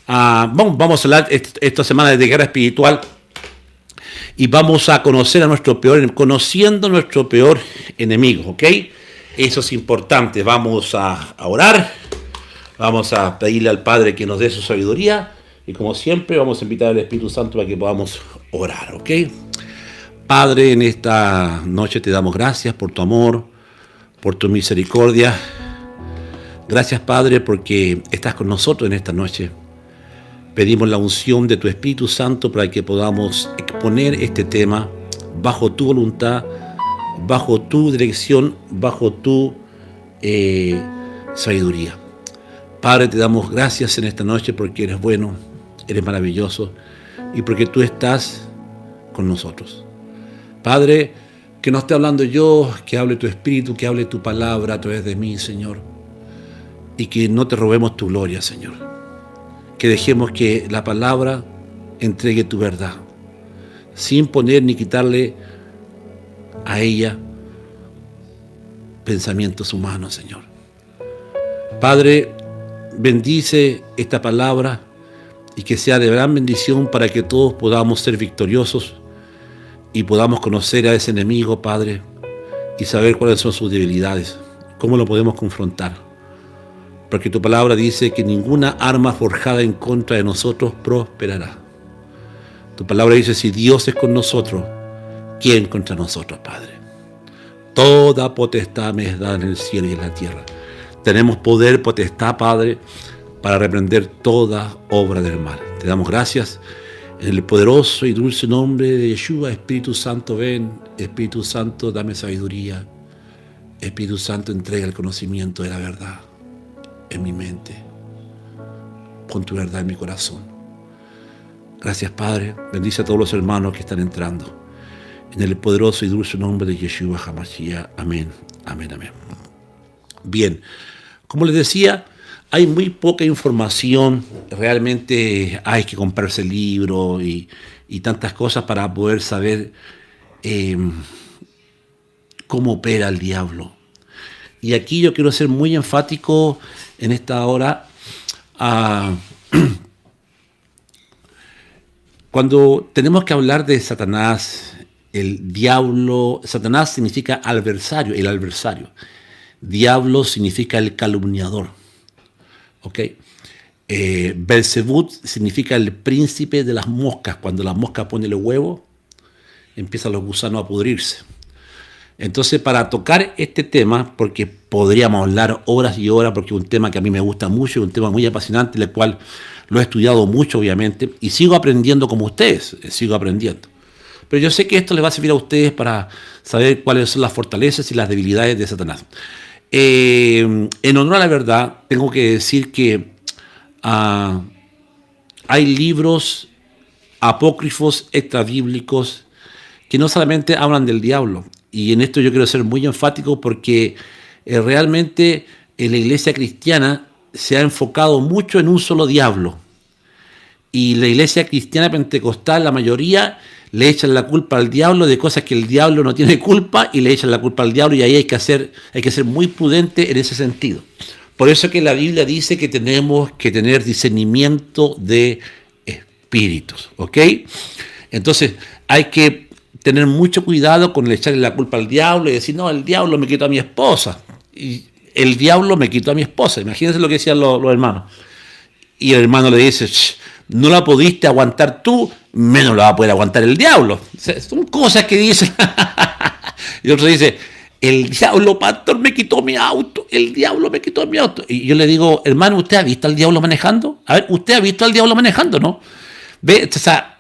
Vamos a hablar esta semana de guerra espiritual y vamos a conocer a conociendo nuestro peor enemigo, ¿ok? Eso es importante. Vamos a orar, vamos a pedirle al Padre que nos dé su sabiduría y como siempre vamos a invitar al Espíritu Santo para que podamos orar, ¿ok? Padre, en esta noche te damos gracias por tu amor, por tu misericordia. Gracias, Padre, porque estás con nosotros en esta noche. Pedimos la unción de tu Espíritu Santo para que podamos exponer este tema bajo tu voluntad, bajo tu dirección, bajo tu sabiduría. Padre, te damos gracias en esta noche porque eres bueno, eres maravilloso y porque tú estás con nosotros. Padre, que no esté hablando yo, que hable tu Espíritu, que hable tu palabra a través de mí, Señor. Y que no te robemos tu gloria, Señor. Que dejemos que la palabra entregue tu verdad, sin poner ni quitarle a ella pensamientos humanos, Señor. Padre, bendice esta palabra y que sea de gran bendición para que todos podamos ser victoriosos y podamos conocer a ese enemigo, Padre, y saber cuáles son sus debilidades, cómo lo podemos confrontar. Porque tu palabra dice que ninguna arma forjada en contra de nosotros prosperará. Tu palabra dice, si Dios es con nosotros, ¿quién contra nosotros, Padre? Toda potestad me es dada en el cielo y en la tierra. Tenemos poder, potestad, Padre, para reprender toda obra del mal. Te damos gracias en el poderoso y dulce nombre de Yeshua. Espíritu Santo, ven. Espíritu Santo, dame sabiduría. Espíritu Santo, entrega el conocimiento de la verdad en mi mente. Pon tu verdad en mi corazón. Gracias, Padre. Bendice a todos los hermanos que están entrando. En el poderoso y dulce nombre de Yeshua HaMashiach. Amén. Amén, amén. Bien, como les decía, hay muy poca información. Realmente hay que comprarse libros y tantas cosas para poder saber cómo opera el diablo. Y aquí yo quiero ser muy enfático en esta hora. Cuando tenemos que hablar de Satanás, el diablo, Satanás significa adversario, el adversario. Diablo significa el calumniador. ¿Ok? Belzebú significa el príncipe de las moscas. Cuando la mosca pone los huevos, empiezan los gusanos a pudrirse. Entonces, para tocar este tema, porque podríamos hablar horas y horas, porque es un tema que a mí me gusta mucho, es un tema muy apasionante, el cual lo he estudiado mucho, obviamente, y sigo aprendiendo como ustedes, sigo aprendiendo. Pero yo sé que esto les va a servir a ustedes para saber cuáles son las fortalezas y las debilidades de Satanás. En honor a la verdad, tengo que decir que hay libros apócrifos extrabíblicos que no solamente hablan del diablo. Y en esto yo quiero ser muy enfático porque realmente en la iglesia cristiana se ha enfocado mucho en un solo diablo. Y la iglesia cristiana pentecostal, la mayoría, le echan la culpa al diablo de cosas que el diablo no tiene culpa y le echan la culpa al diablo y ahí hay que ser muy prudente en ese sentido. Por eso que la Biblia dice que tenemos que tener discernimiento de espíritus, ¿ok? Entonces hay que tener mucho cuidado con echarle la culpa al diablo y decir, no, el diablo me quitó a mi esposa. Y el diablo me quitó a mi esposa. Imagínense lo que decían los hermanos. Y el hermano le dice, no la pudiste aguantar tú, menos la va a poder aguantar el diablo. O sea, son cosas que dicen. Y otro dice, el diablo, pastor, me quitó mi auto. El diablo me quitó mi auto. Y yo le digo, hermano, ¿usted ha visto al diablo manejando? A ver, ¿usted ha visto al diablo manejando, no? ¿Ve? O sea,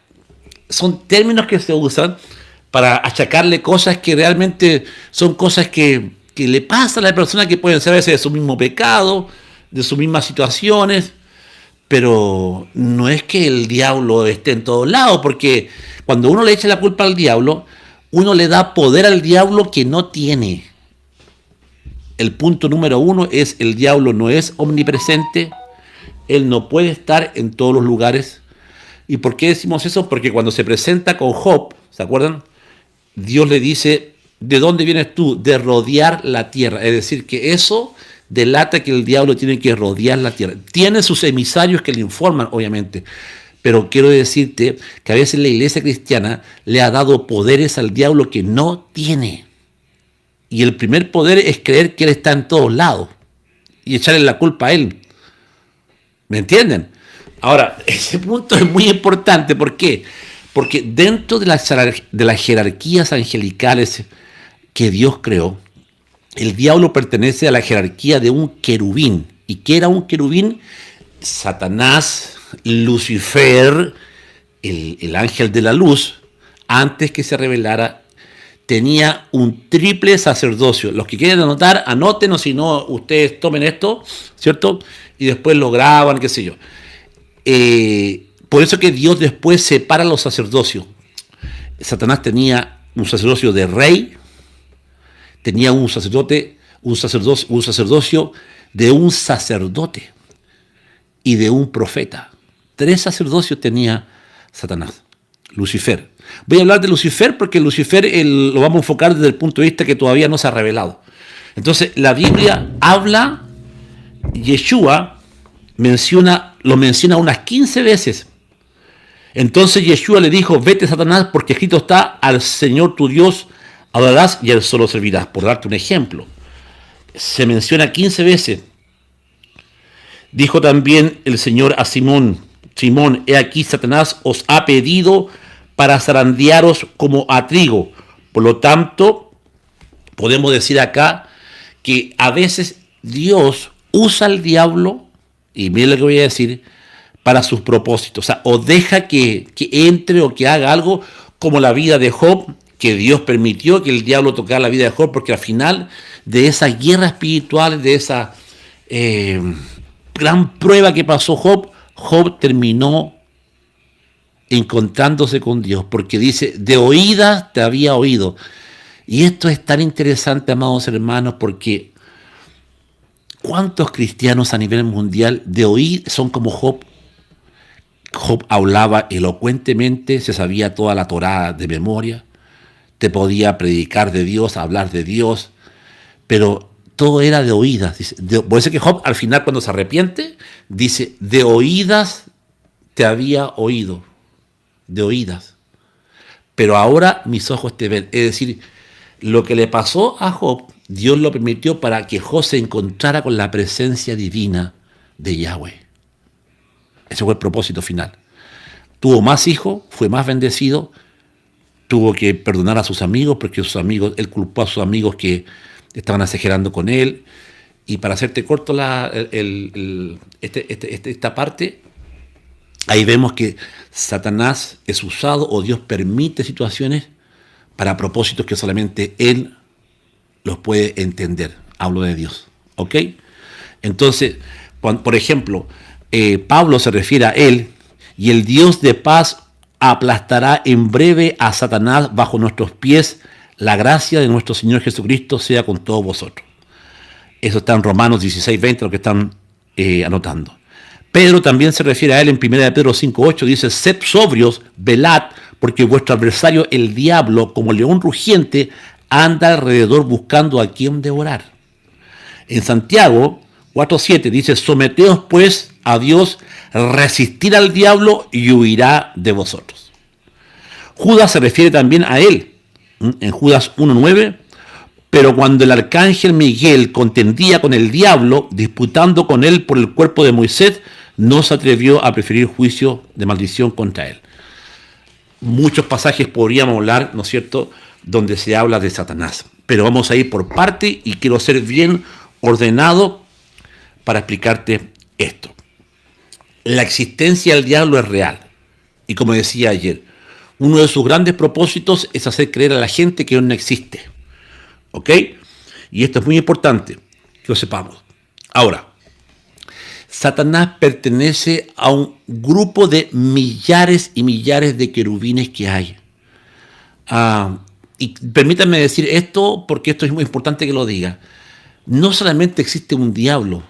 son términos que se usan para achacarle cosas que realmente son cosas que le pasan a la persona, que pueden ser a veces de su mismo pecado, de sus mismas situaciones, pero no es que el diablo esté en todos lados, porque cuando uno le echa la culpa al diablo, uno le da poder al diablo que no tiene. El punto número 1 es: el diablo no es omnipresente, él no puede estar en todos los lugares. ¿Y por qué decimos eso? Porque cuando se presenta con Job, ¿se acuerdan? Dios le dice, ¿de dónde vienes tú? De rodear la tierra. Es decir, que eso delata que el diablo tiene que rodear la tierra. Tiene sus emisarios que le informan, obviamente, pero quiero decirte que a veces la iglesia cristiana le ha dado poderes al diablo que no tiene. Y el primer poder es creer que él está en todos lados y echarle la culpa a él. ¿Me entienden? Ahora, ese punto es muy importante. ¿Por qué? Porque dentro de las jerarquías angelicales que Dios creó, el diablo pertenece a la jerarquía de un querubín. ¿Y qué era un querubín? Satanás, Lucifer, el ángel de la luz, antes que se revelara, tenía un triple sacerdocio. Los que quieren anotar, anoten, o si no, ustedes tomen esto, ¿cierto? Y después lo graban, qué sé yo. Por eso que Dios después separa los sacerdocios. Satanás tenía un sacerdocio de rey, tenía un sacerdocio de un sacerdote y de un profeta. 3 sacerdocios tenía Satanás. Lucifer. Voy a hablar de Lucifer porque Lucifer lo vamos a enfocar desde el punto de vista que todavía no se ha revelado. Entonces, la Biblia habla, Yeshua lo menciona unas 15 veces. Entonces Yeshua le dijo: vete, Satanás, porque escrito está: al Señor tu Dios adorarás y a él solo servirás. Por darte un ejemplo, se menciona 15 veces. Dijo también el Señor a Simón: Simón, he aquí Satanás os ha pedido para zarandearos como a trigo. Por lo tanto, podemos decir acá que a veces Dios usa al diablo, y miren lo que voy a decir, para sus propósitos. O sea, o deja que entre o que haga algo, como la vida de Job, que Dios permitió que el diablo tocara la vida de Job, porque al final de esa guerra espiritual, de esa gran prueba que pasó Job, Job terminó encontrándose con Dios, porque dice: de oídas te había oído. Y esto es tan interesante, amados hermanos, porque ¿cuántos cristianos a nivel mundial de oír son como Job? Job hablaba elocuentemente, se sabía toda la Torá de memoria, te podía predicar de Dios, hablar de Dios, pero todo era de oídas. Por eso que Job, al final, cuando se arrepiente, dice: de oídas te había oído, de oídas, pero ahora mis ojos te ven. Es decir, lo que le pasó a Job, Dios lo permitió para que Job se encontrara con la presencia divina de Yahweh. Ese fue el propósito final. Tuvo más hijos, fue más bendecido, tuvo que perdonar a sus amigos, porque él culpó a sus amigos que estaban exagerando con él. Y para hacerte corto esta parte, ahí vemos que Satanás es usado, o Dios permite situaciones para propósitos que solamente Él los puede entender. Hablo de Dios. ¿Ok? Entonces, por ejemplo, Pablo se refiere a Él: y el Dios de paz aplastará en breve a Satanás bajo nuestros pies. La gracia de nuestro Señor Jesucristo sea con todos vosotros. Eso está en Romanos 16:20, lo que están anotando. Pedro también se refiere a él en 1 Pedro 5:8, dice: sed sobrios, velad, porque vuestro adversario el diablo, como león rugiente, anda alrededor buscando a quien devorar. En Santiago 4:7 dice: someteos pues a Dios, resistir al diablo y huirá de vosotros. Judas se refiere también a él, en Judas 1:9: pero cuando el arcángel Miguel contendía con el diablo, disputando con él por el cuerpo de Moisés, no se atrevió a preferir juicio de maldición contra él. Muchos pasajes podríamos hablar, ¿no es cierto?, donde se habla de Satanás. Pero vamos a ir por parte y quiero ser bien ordenado para explicarte esto. La existencia del diablo es real. Y como decía ayer, uno de sus grandes propósitos es hacer creer a la gente que no existe. ¿Ok? Y esto es muy importante que lo sepamos. Ahora, Satanás pertenece a un grupo de millares y millares de querubines que hay. Y permítanme decir esto porque esto es muy importante que lo diga. No solamente existe un diablo.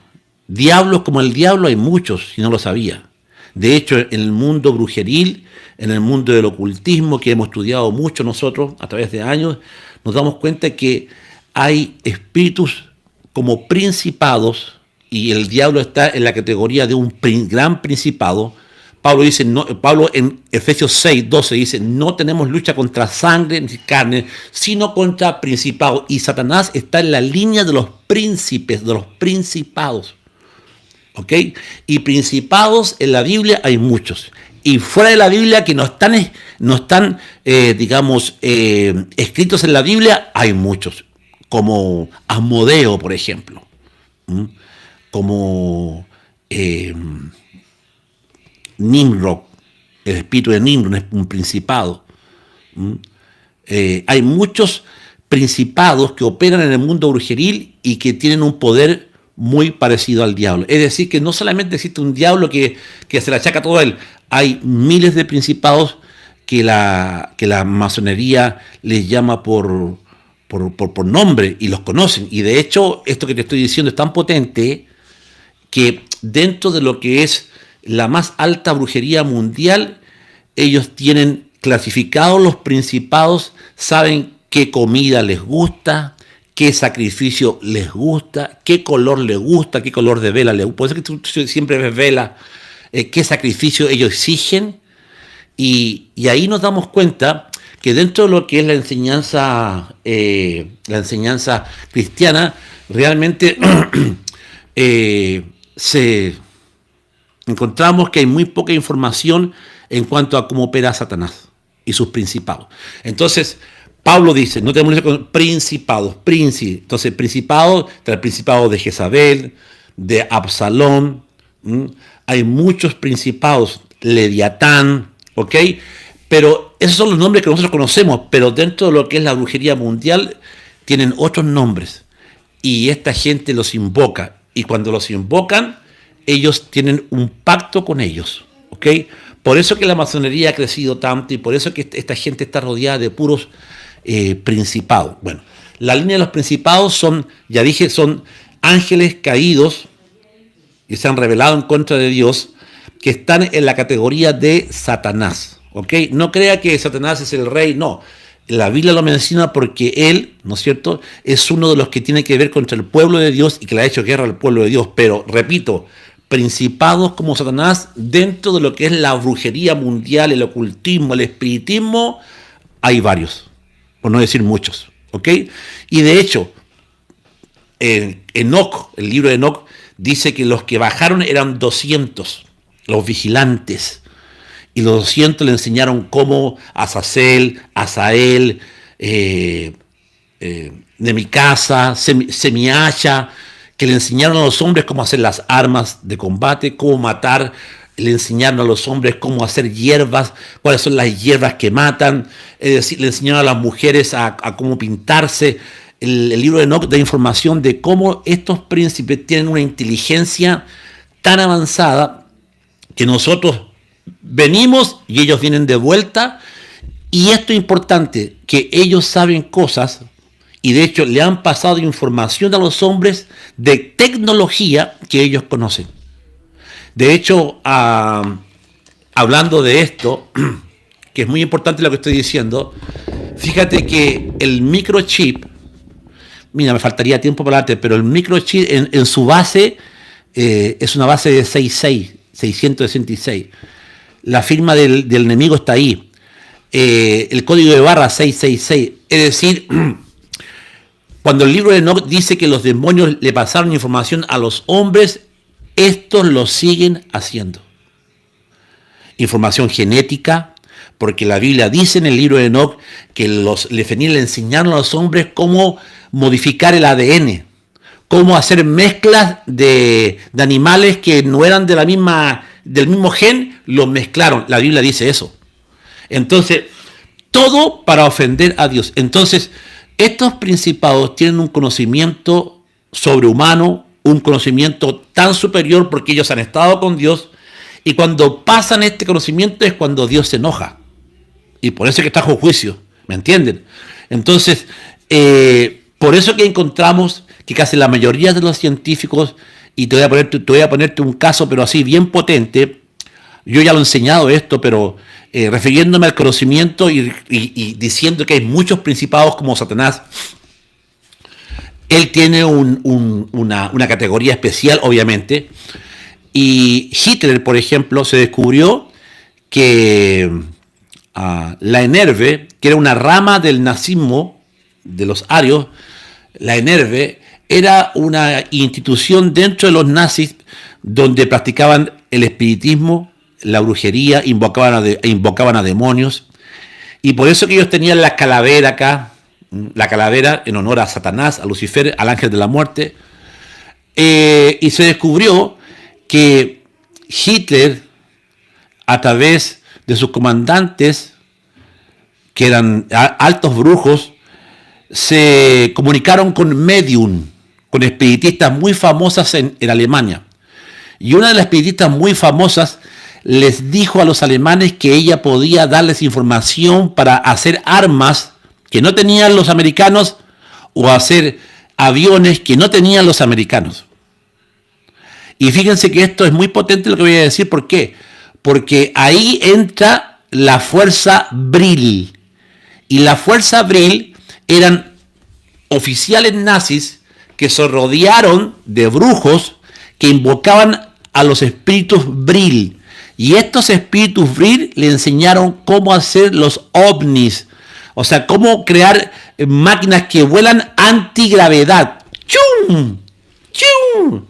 Diablos como el diablo hay muchos, si no lo sabía. De hecho, en el mundo brujeril, en el mundo del ocultismo, que hemos estudiado mucho nosotros a través de años, nos damos cuenta que hay espíritus como principados, y el diablo está en la categoría de un gran principado. Pablo dice, Pablo en Efesios 6:12 dice, no tenemos lucha contra sangre ni carne, sino contra principados. Y Satanás está en la línea de los príncipes, de los principados. ¿Ok? Y principados en la Biblia hay muchos. Y fuera de la Biblia que no están escritos en la Biblia, hay muchos. Como Asmodeo, por ejemplo. Como Nimrod, el espíritu de Nimrod es un principado. Hay muchos principados que operan en el mundo brujeril y que tienen un poder muy parecido al diablo. Es decir, que no solamente existe un diablo que se le achaca todo a él, hay miles de principados que la masonería les llama por nombre y los conocen. Y de hecho, esto que te estoy diciendo es tan potente que dentro de lo que es la más alta brujería mundial, ellos tienen clasificados los principados, saben qué comida les gusta, qué sacrificio les gusta, qué color les gusta, qué color de vela les gusta. Por eso que tú siempre ves vela, qué sacrificio ellos exigen. Y ahí nos damos cuenta que dentro de lo que es la enseñanza cristiana, realmente encontramos que hay muy poca información en cuanto a cómo opera Satanás y sus principados. Entonces, Pablo dice, no tenemos con principados, entonces principados, está el principado de Jezabel, de Absalón, hay muchos principados, Leviatán, ¿ok? Pero esos son los nombres que nosotros conocemos, pero dentro de lo que es la brujería mundial tienen otros nombres y esta gente los invoca, y cuando los invocan, ellos tienen un pacto con ellos, ¿ok? Por eso que la masonería ha crecido tanto y por eso que esta gente está rodeada de puros principados. Bueno, la línea de los principados son, ya dije, son ángeles caídos que se han rebelado en contra de Dios, que están en la categoría de Satanás, ¿ok? No crea que Satanás es el rey, no. La Biblia lo menciona porque él, ¿no es cierto?, es uno de los que tiene que ver contra el pueblo de Dios y que le ha hecho guerra al pueblo de Dios. Pero, repito, principados como Satanás, dentro de lo que es la brujería mundial, el ocultismo, el espiritismo, hay varios, por no decir muchos, ¿ok? Y de hecho, Enoc, el libro de Enoc, dice que los que bajaron eran 200, los vigilantes. Y los 200 le enseñaron cómo Azazel, Asael, Nemicasa, Semiacha, que le enseñaron a los hombres cómo hacer las armas de combate, cómo matar, le enseñaron a los hombres cómo hacer hierbas, cuáles son las hierbas que matan, es decir, le enseñaron a las mujeres a cómo pintarse. El libro de Enoc da información de cómo estos príncipes tienen una inteligencia tan avanzada que nosotros venimos y ellos vienen de vuelta. Y esto es importante, que ellos saben cosas y de hecho le han pasado información a los hombres de tecnología que ellos conocen. De hecho, hablando de esto, que es muy importante lo que estoy diciendo, fíjate que el microchip, mira, me faltaría tiempo para hablarte, pero el microchip en su base es una base de 666. La firma del enemigo está ahí. El código de barra 666. Es decir, cuando el libro de Enoc dice que los demonios le pasaron información a los hombres, estos lo siguen haciendo. Información genética, porque la Biblia dice en el libro de Enoc que los lefeníes le enseñaron a los hombres cómo modificar el ADN, cómo hacer mezclas de animales que no eran del mismo gen, los mezclaron. La Biblia dice eso. Entonces, todo para ofender a Dios. Entonces, estos principados tienen un conocimiento sobrehumano, un conocimiento tan superior porque ellos han estado con Dios, y cuando pasan este conocimiento es cuando Dios se enoja. Y por eso es que está con juicio, ¿me entienden? Entonces, por eso que encontramos que casi la mayoría de los científicos, y te voy a ponerte un caso, pero así bien potente, yo ya lo he enseñado esto, pero refiriéndome al conocimiento y diciendo que hay muchos principados como Satanás, Él tiene una categoría especial, obviamente. Y Hitler, por ejemplo, se descubrió que la Enerve, que era una rama del nazismo, de los arios, la Enerve era una institución dentro de los nazis donde practicaban el espiritismo, la brujería, invocaban a demonios. Y por eso que ellos tenían la calavera acá, la calavera en honor a Satanás, a Lucifer, al ángel de la muerte. Y se descubrió que Hitler, a través de sus comandantes, que eran altos brujos, se comunicaron con medium, con espiritistas muy famosas en Alemania. Y una de las espiritistas muy famosas les dijo a los alemanes que ella podía darles información para hacer armas que no tenían los americanos o hacer aviones que no tenían los americanos. Y fíjense que esto es muy potente lo que voy a decir. ¿Por qué? Porque ahí entra la fuerza Brill. Y la fuerza Brill eran oficiales nazis que se rodearon de brujos que invocaban a los espíritus Brill. Y estos espíritus Brill le enseñaron cómo hacer los ovnis. O sea, cómo crear máquinas que vuelan antigravedad. ¡Chum! ¡Chum!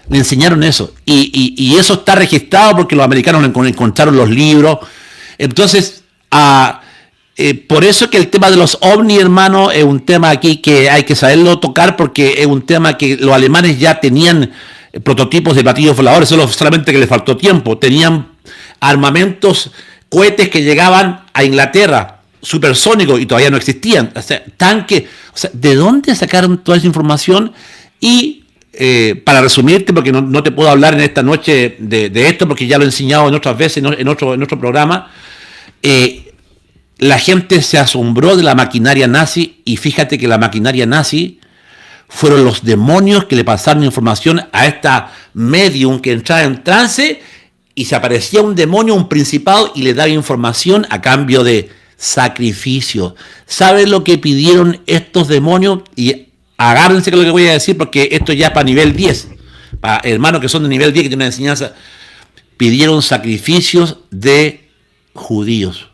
Le enseñaron eso. Y eso está registrado porque los americanos encontraron los libros. Entonces, por eso que el tema de los ovnis, hermano, es un tema aquí que hay que saberlo tocar, porque es un tema que los alemanes ya tenían prototipos de platillos voladores, solamente que les faltó tiempo. Tenían armamentos, cohetes que llegaban a Inglaterra, supersónicos, y todavía no existían. O sea, tanques. O sea, ¿de dónde sacaron toda esa información? Y para resumirte, porque no te puedo hablar en esta noche de esto, porque ya lo he enseñado en otras veces en otro programa, la gente se asombró de la maquinaria nazi, y fíjate que la maquinaria nazi fueron los demonios que le pasaron información a esta medium que entraba en trance, y se aparecía un demonio, un principado, y le daba información a cambio de sacrificio. ¿Sabes lo que pidieron estos demonios? Y agárrense con lo que voy a decir, porque esto ya es para nivel 10. Para hermanos que son de nivel 10, que tienen una enseñanza. Pidieron sacrificios de judíos.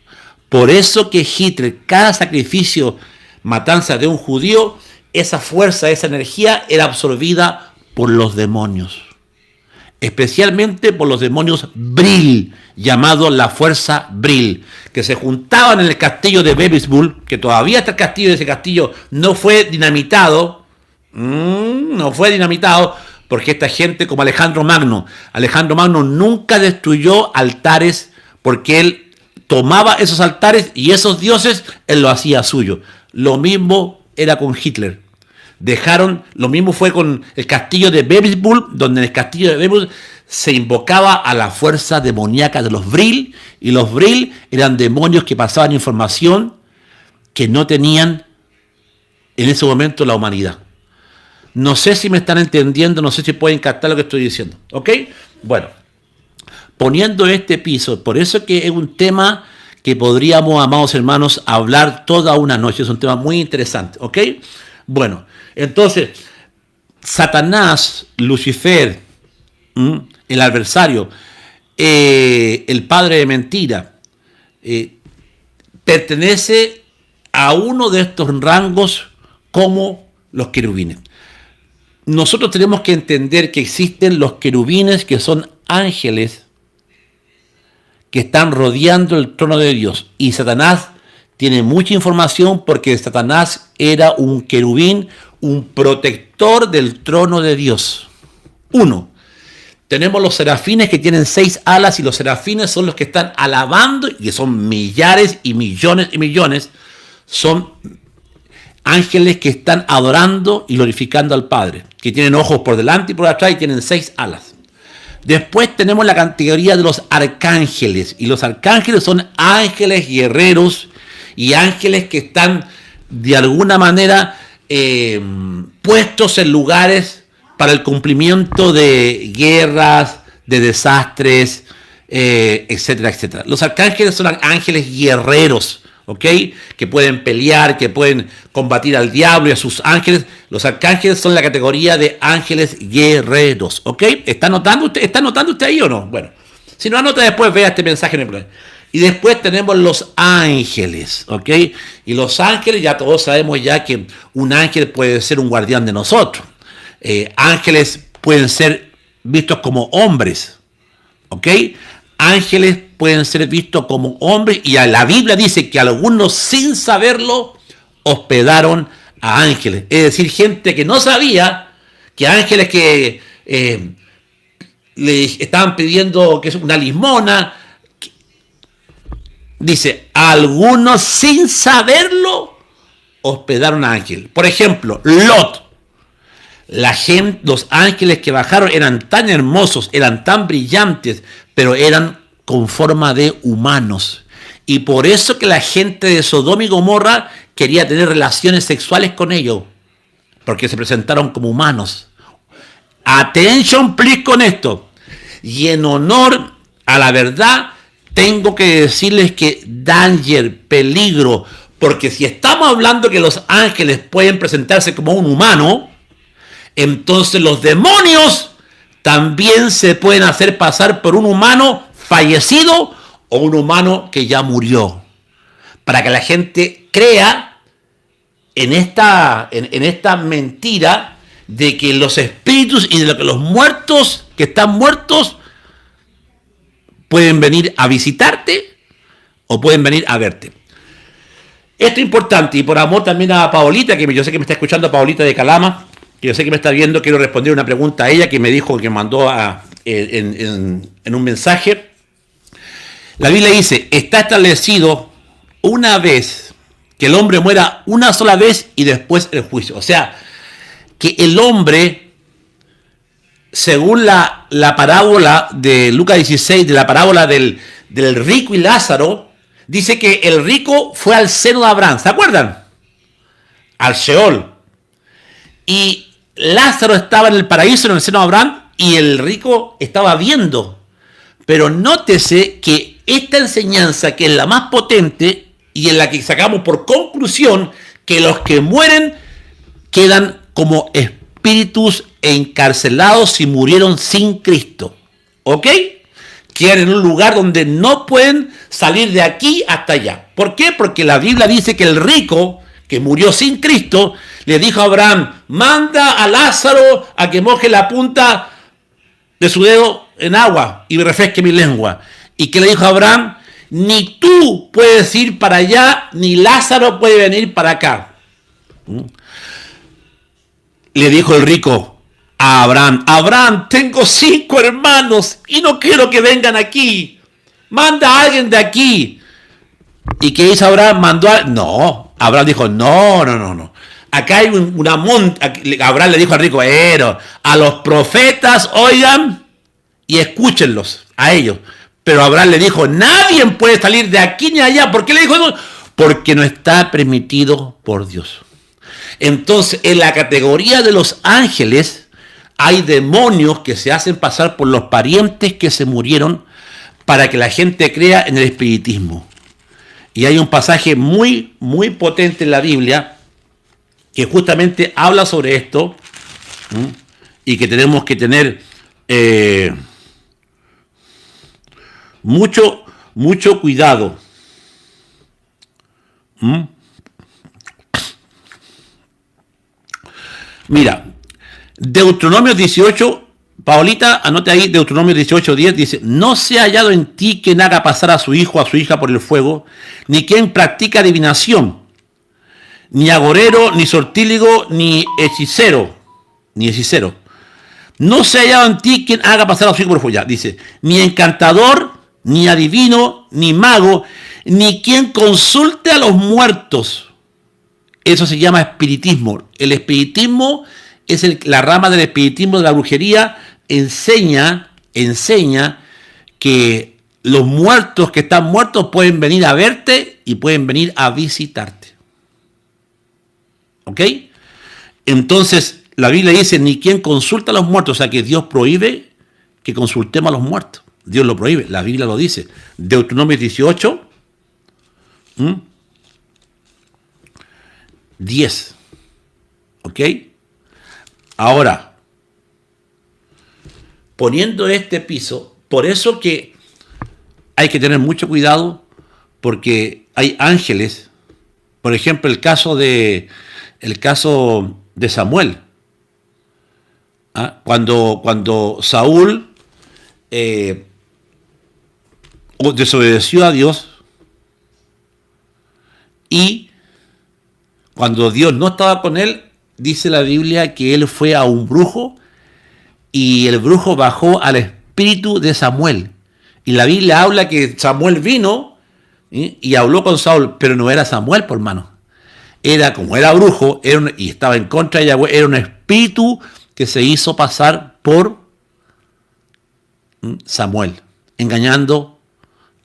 Por eso que Hitler, cada sacrificio, matanza de un judío, esa fuerza, esa energía era absorbida por los demonios. Especialmente por los demonios Brill, llamados la fuerza Brill, que se juntaban en el castillo de Babelsburg, que todavía está el castillo, ese castillo no fue dinamitado, porque esta gente como Alejandro Magno nunca destruyó altares, porque él tomaba esos altares y esos dioses, él lo hacía suyo. Lo mismo era con Hitler. Lo mismo fue con el castillo de Babelsburg, donde en el castillo de Babelsburg se invocaba a la fuerza demoníaca de los Brill, y los Brill eran demonios que pasaban información que no tenían en ese momento la humanidad. No sé si me están entendiendo, no sé si pueden captar lo que estoy diciendo. ¿Ok? Bueno, poniendo este piso, por eso que es un tema que podríamos, amados hermanos, hablar toda una noche. Es un tema muy interesante. ¿Ok? Bueno, entonces, Satanás, Lucifer, el adversario, el padre de mentira, pertenece a uno de estos rangos como los querubines. Nosotros tenemos que entender que existen los querubines, que son ángeles que están rodeando el trono de Dios. Y Satanás tiene mucha información, porque Satanás era un querubín, un protector del trono de Dios. Uno. Tenemos los serafines, que tienen 6 alas, y los serafines son los que están alabando, y que son millares y millones, son ángeles que están adorando y glorificando al Padre, que tienen ojos por delante y por atrás, y tienen 6 alas. Después tenemos la categoría de los arcángeles, y los arcángeles son ángeles guerreros y ángeles que están de alguna manera puestos en lugares para el cumplimiento de guerras, de desastres, etcétera, etcétera. Los arcángeles son ángeles guerreros, ¿ok? Que pueden pelear, que pueden combatir al diablo y a sus ángeles. Los arcángeles son la categoría de ángeles guerreros, ¿ok? ¿Está notando usted ahí o no? Bueno, si no anota después, vea este mensaje en el plan. Y después tenemos los ángeles, ¿ok? Y los ángeles, ya todos sabemos ya que un ángel puede ser un guardián de nosotros. Ángeles pueden ser vistos como hombres, ¿ok? Ángeles pueden ser vistos como hombres y la Biblia dice que algunos sin saberlo hospedaron a ángeles. Es decir, gente que no sabía que ángeles que le estaban pidiendo que es una limosna. Dice, algunos sin saberlo hospedaron a ángeles. Por ejemplo, Lot. Los ángeles que bajaron eran tan hermosos, eran tan brillantes, pero eran con forma de humanos. Y por eso que la gente de Sodoma y Gomorra quería tener relaciones sexuales con ellos, porque se presentaron como humanos. Attention please con esto. Y en honor a la verdad, tengo que decirles que danger, peligro, porque si estamos hablando que los ángeles pueden presentarse como un humano, entonces los demonios también se pueden hacer pasar por un humano fallecido o un humano que ya murió. Para que la gente crea en esta mentira de que los espíritus y de que los muertos que están muertos pueden venir a visitarte o pueden venir a verte. Esto es importante y por amor también a Paolita, que yo sé que me está escuchando, Paolita de Calama, que yo sé que me está viendo, quiero responder una pregunta a ella que me dijo, que mandó en un mensaje. La Biblia dice, está establecido una vez que el hombre muera una sola vez y después el juicio. O sea, que el hombre, según la parábola de Lucas 16, de la parábola del rico y Lázaro, dice que el rico fue al seno de Abraham. ¿Se acuerdan? Al Sheol. Y Lázaro estaba en el paraíso, en el seno de Abraham, y el rico estaba viendo. Pero nótese que esta enseñanza, que es la más potente y en la que sacamos por conclusión que los que mueren quedan como espíritus encarcelados si murieron sin Cristo. ¿Ok? Quedan en un lugar donde no pueden salir de aquí hasta allá. ¿Por qué? Porque la Biblia dice que el rico que murió sin Cristo le dijo a Abraham, manda a Lázaro a que moje la punta de su dedo en agua y refresque mi lengua. ¿Y qué le dijo a Abraham? Ni tú puedes ir para allá, ni Lázaro puede venir para acá. Le dijo el rico a Abraham, Abraham, tengo 5 hermanos y no quiero que vengan aquí. Manda a alguien de aquí. ¿Y qué hizo Abraham? No, Abraham dijo, no. Acá hay una monta. Abraham le dijo al rico, a los profetas oigan y escúchenlos, a ellos. Pero Abraham le dijo, nadie puede salir de aquí ni allá. ¿Por qué le dijo eso? Porque no está permitido por Dios. Entonces, en la categoría de los ángeles, hay demonios que se hacen pasar por los parientes que se murieron para que la gente crea en el espiritismo. Y hay un pasaje muy, muy potente en la Biblia que justamente habla sobre esto, y que tenemos que tener mucho cuidado. Mira, Deuteronomio 18, Paolita, anote ahí, Deuteronomio 18:10, dice, no se ha hallado en ti quien haga pasar a su hijo o a su hija por el fuego, ni quien practica adivinación, ni agorero, ni sortílego, ni hechicero. No se ha hallado en ti quien haga pasar a su hijo por el fuego. Ya, dice, ni encantador, ni adivino, ni mago, ni quien consulte a los muertos. Eso se llama espiritismo. El espiritismo es la rama del espiritismo, de la brujería, enseña que los muertos que están muertos pueden venir a verte y pueden venir a visitarte. ¿Ok? Entonces, la Biblia dice, ni quien consulta a los muertos, o sea que Dios prohíbe que consultemos a los muertos. Dios lo prohíbe, la Biblia lo dice. Deuteronomio 18, 10. ¿Ok? Ahora, poniendo este piso, por eso que hay que tener mucho cuidado, porque hay ángeles. Por ejemplo, el caso de Samuel. ¿Ah? Cuando Saúl desobedeció a Dios y cuando Dios no estaba con él, dice la Biblia que él fue a un brujo y el brujo bajó al espíritu de Samuel. Y la Biblia habla que Samuel vino y habló con Saúl, pero no era Samuel, por hermano. Era como era brujo y estaba en contra de Yahweh, era un espíritu que se hizo pasar por Samuel, engañando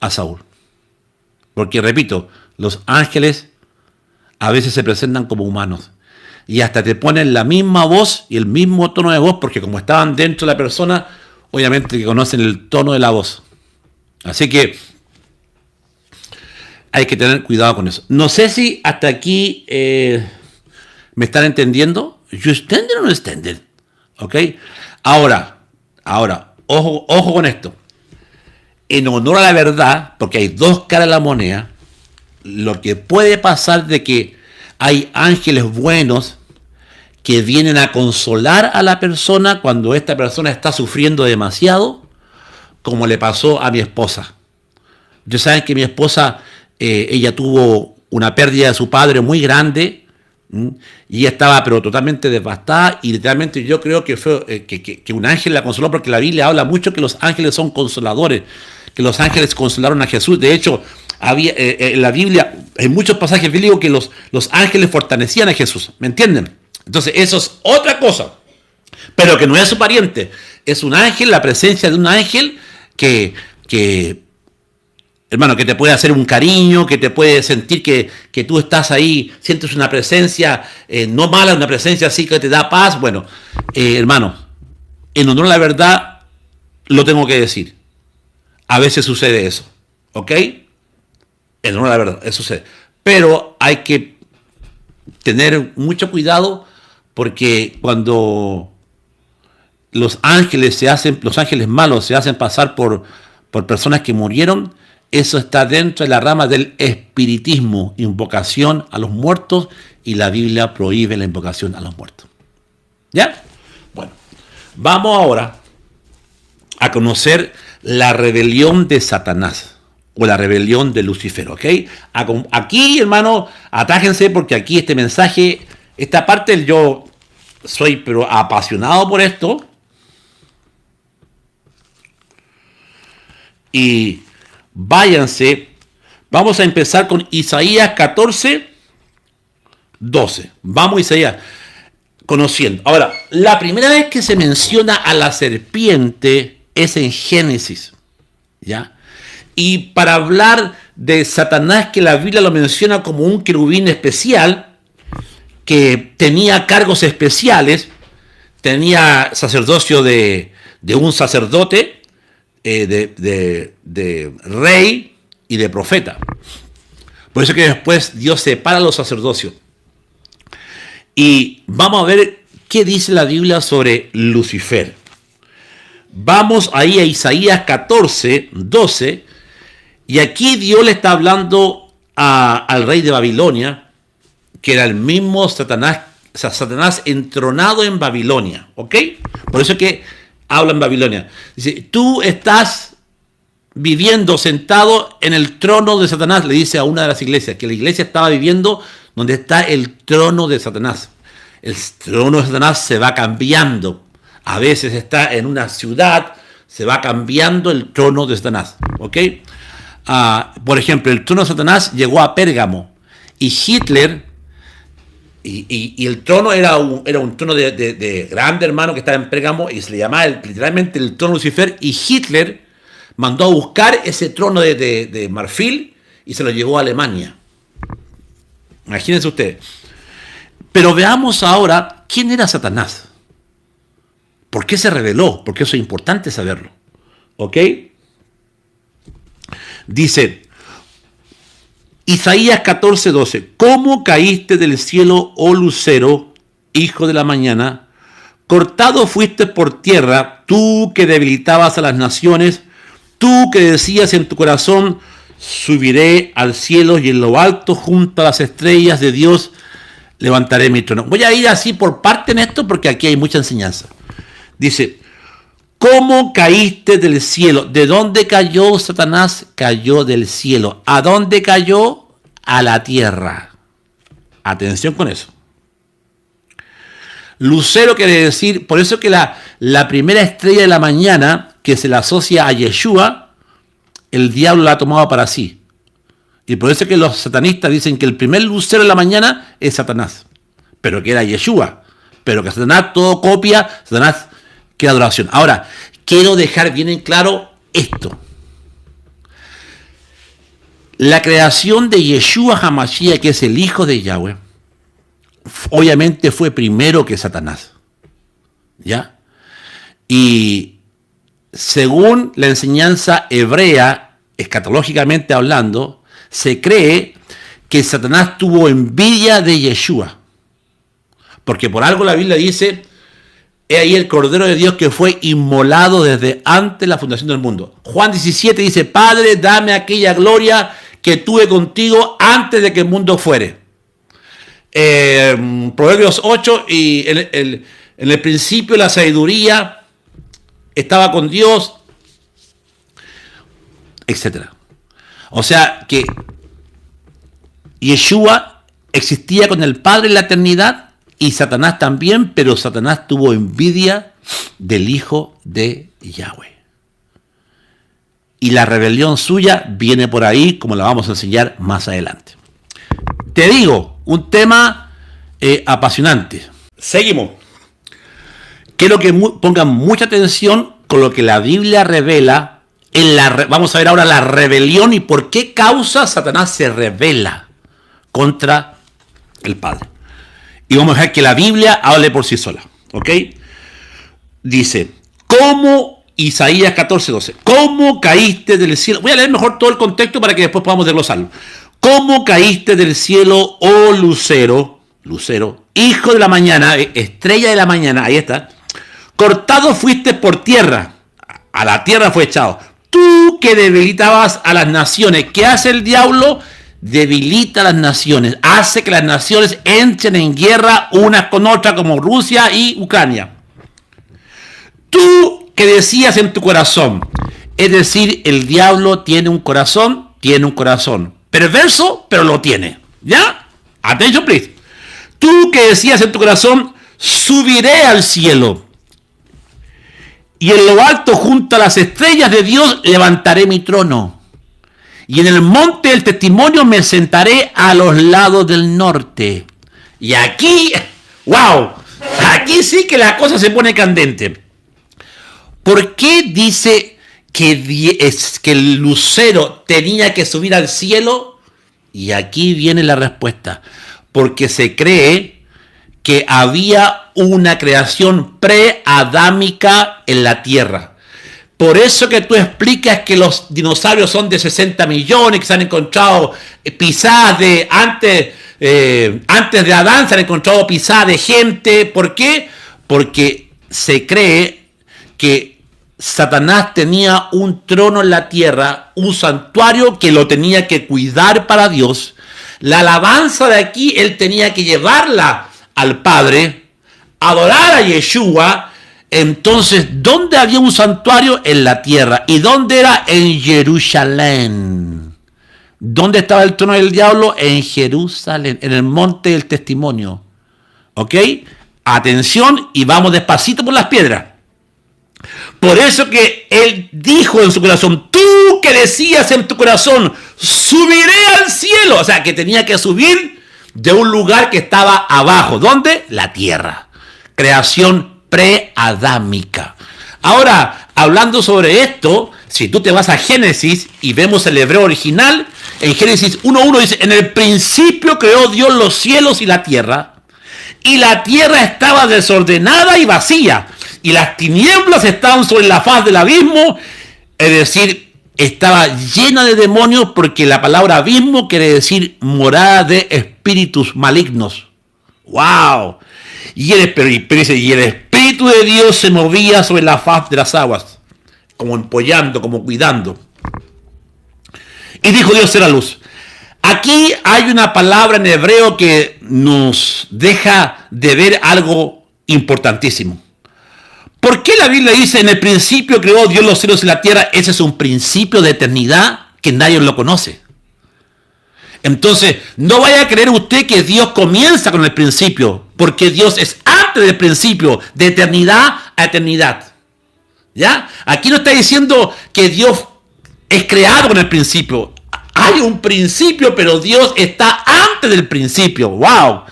a Saúl. Porque, repito, los ángeles a veces se presentan como humanos y hasta te ponen la misma voz y el mismo tono de voz, porque como estaban dentro de la persona, obviamente que conocen el tono de la voz. Así que hay que tener cuidado con eso. No sé si hasta aquí me están entendiendo. ¿You extended o no extended? ¿Ok? Ahora, ojo con esto. En honor a la verdad, porque hay dos caras de la moneda, lo que puede pasar de que hay ángeles buenos que vienen a consolar a la persona cuando esta persona está sufriendo demasiado, como le pasó a mi esposa. Yo saben que mi esposa, ella tuvo una pérdida de su padre muy grande, y ella estaba pero totalmente devastada, y literalmente yo creo que fue que un ángel la consoló, porque la Biblia habla mucho que los ángeles son consoladores, que los ángeles consolaron a Jesús. De hecho, había en la Biblia, en muchos pasajes bíblicos, que los ángeles fortalecían a Jesús, ¿me entienden? Entonces eso es otra cosa, pero que no es su pariente, es un ángel, la presencia de un ángel que hermano, que te puede hacer un cariño, que te puede sentir que tú estás ahí, sientes una presencia no mala, una presencia así que te da paz. Bueno, hermano, en honor a la verdad, lo tengo que decir. A veces sucede eso, ¿ok? En honor a la verdad, eso sucede. Pero hay que tener mucho cuidado, porque cuando los ángeles malos se hacen pasar por personas que murieron, eso está dentro de la rama del espiritismo, invocación a los muertos, y la Biblia prohíbe la invocación a los muertos. ¿Ya? Bueno, vamos ahora a conocer la rebelión de Satanás, o la rebelión de Lucifer, ¿ok? Aquí, hermano, atájense, porque aquí este mensaje, esta parte, yo soy pero apasionado por esto, y váyanse. Vamos a empezar con Isaías 14, 12. Vamos, Isaías, conociendo. Ahora, la primera vez que se menciona a la serpiente es en Génesis, ¿ya? Y para hablar de Satanás, que la Biblia lo menciona como un querubín especial, que tenía cargos especiales, tenía sacerdocio de un sacerdote, de rey y de profeta. Por eso que después Dios separa los sacerdocios. Y vamos a ver qué dice la Biblia sobre Lucifer. Vamos ahí a Isaías 14, 12. Y aquí Dios le está hablando al rey de Babilonia, que era el mismo Satanás, o sea, Satanás entronado en Babilonia. ¿Ok? Por eso que habla en Babilonia. Dice, tú estás viviendo sentado en el trono de Satanás, le dice a una de las iglesias, que la iglesia estaba viviendo donde está el trono de Satanás. El trono de Satanás se va cambiando. A veces está en una ciudad, se va cambiando el trono de Satanás. ¿Ok? Por ejemplo, el trono de Satanás llegó a Pérgamo, y Hitler, y el trono era un trono de grande, hermano, que estaba en Pérgamo, y se le llamaba literalmente el trono Lucifer, y Hitler mandó a buscar ese trono de marfil y se lo llevó a Alemania. Imagínense ustedes. Pero veamos ahora quién era Satanás. ¿Por qué se rebeló? Porque eso es importante saberlo. ¿Ok? Dice, Isaías 14:12. ¿Cómo caíste del cielo, oh lucero, hijo de la mañana? Cortado fuiste por tierra, tú que debilitabas a las naciones, tú que decías en tu corazón, subiré al cielo y en lo alto junto a las estrellas de Dios levantaré mi trono. Voy a ir así por parte en esto porque aquí hay mucha enseñanza. Dice, ¿cómo caíste del cielo? ¿De dónde cayó Satanás? Cayó del cielo. ¿A dónde cayó? A la tierra. Atención con eso. Lucero quiere decir, por eso que la primera estrella de la mañana que se le asocia a Yeshua, el diablo la ha tomado para sí. Y por eso que los satanistas dicen que el primer lucero de la mañana es Satanás, pero que era Yeshua. Pero que Satanás todo copia, Satanás queda adoración. Ahora, quiero dejar bien en claro esto. La creación de Yeshua HaMashiach, que es el hijo de Yahweh, obviamente fue primero que Satanás. ¿Ya? Y según la enseñanza hebrea, escatológicamente hablando, se cree que Satanás tuvo envidia de Yeshua. Porque por algo la Biblia dice, he ahí el Cordero de Dios que fue inmolado desde antes de la fundación del mundo. Juan 17 dice, Padre, dame aquella gloria que tuve contigo antes de que el mundo fuere. Proverbios 8, y en el principio la sabiduría estaba con Dios, etc. O sea que Yeshua existía con el Padre en la eternidad y Satanás también, pero Satanás tuvo envidia del Hijo de Yahweh. Y la rebelión suya viene por ahí, como la vamos a enseñar más adelante. Te digo, un tema apasionante. Seguimos. Quiero que pongan mucha atención con lo que la Biblia revela. Vamos a ver ahora la rebelión y por qué causa Satanás se rebela contra el Padre. Y vamos a ver que la Biblia hable por sí sola. ¿Ok? Dice, ¿cómo? Isaías 14:12. ¿Cómo caíste del cielo? Voy a leer mejor todo el contexto para que después podamos desglosarlo. ¿Cómo caíste del cielo, oh lucero, hijo de la mañana, estrella de la mañana? Ahí está. Cortado fuiste por tierra. A la tierra fue echado. Tú que debilitabas a las naciones. ¿Qué hace el diablo? Debilita a las naciones. Hace que las naciones entren en guerra unas con otras, como Rusia y Ucrania. Tú que decías en tu corazón, es decir, el diablo tiene un corazón perverso, pero lo tiene. ¿Ya? Attention, please. Tú que decías en tu corazón, subiré al cielo y en lo alto junto a las estrellas de Dios levantaré mi trono. Y en el monte del testimonio me sentaré a los lados del norte. Y aquí, wow, aquí sí que la cosa se pone candente. ¿Por qué dice que el lucero tenía que subir al cielo? Y aquí viene la respuesta. Porque se cree que había una creación pre-adámica en la tierra. Por eso que tú explicas que los dinosaurios son de 60 millones, que se han encontrado pisadas de antes de Adán, se han encontrado pisadas de gente. ¿Por qué? Porque se cree que Satanás tenía un trono en la tierra, un santuario que lo tenía que cuidar para Dios. La alabanza de aquí, él tenía que llevarla al Padre, adorar a Yeshua. Entonces, ¿dónde había un santuario? En la tierra. ¿Y dónde era? En Jerusalén. ¿Dónde estaba el trono del diablo? En Jerusalén, en el monte del testimonio. ¿Ok? Atención y vamos despacito por las piedras. Por eso que él dijo en su corazón, tú que decías en tu corazón, subiré al cielo. O sea, que tenía que subir de un lugar que estaba abajo. ¿Dónde? La tierra. Creación preadámica. Ahora, hablando sobre esto, si tú te vas a Génesis y vemos el hebreo original, en Génesis 1:1 dice, en el principio creó Dios los cielos y la tierra estaba desordenada y vacía, y las tinieblas estaban sobre la faz del abismo, es decir, estaba llena de demonios, porque la palabra abismo quiere decir morada de espíritus malignos. ¡Wow! Y el Espíritu de Dios se movía sobre la faz de las aguas, como empollando, como cuidando. Y dijo Dios: sea la luz. Aquí hay una palabra en hebreo que nos deja de ver algo importantísimo. ¿Por qué la Biblia dice: en el principio creó Dios los cielos y la tierra? Ese es un principio de eternidad que nadie lo conoce. Entonces, no vaya a creer usted que Dios comienza con el principio, porque Dios es antes del principio, de eternidad a eternidad. ¿Ya? Aquí no está diciendo que Dios es creado con el principio. Hay un principio, pero Dios está antes del principio. ¡Wow!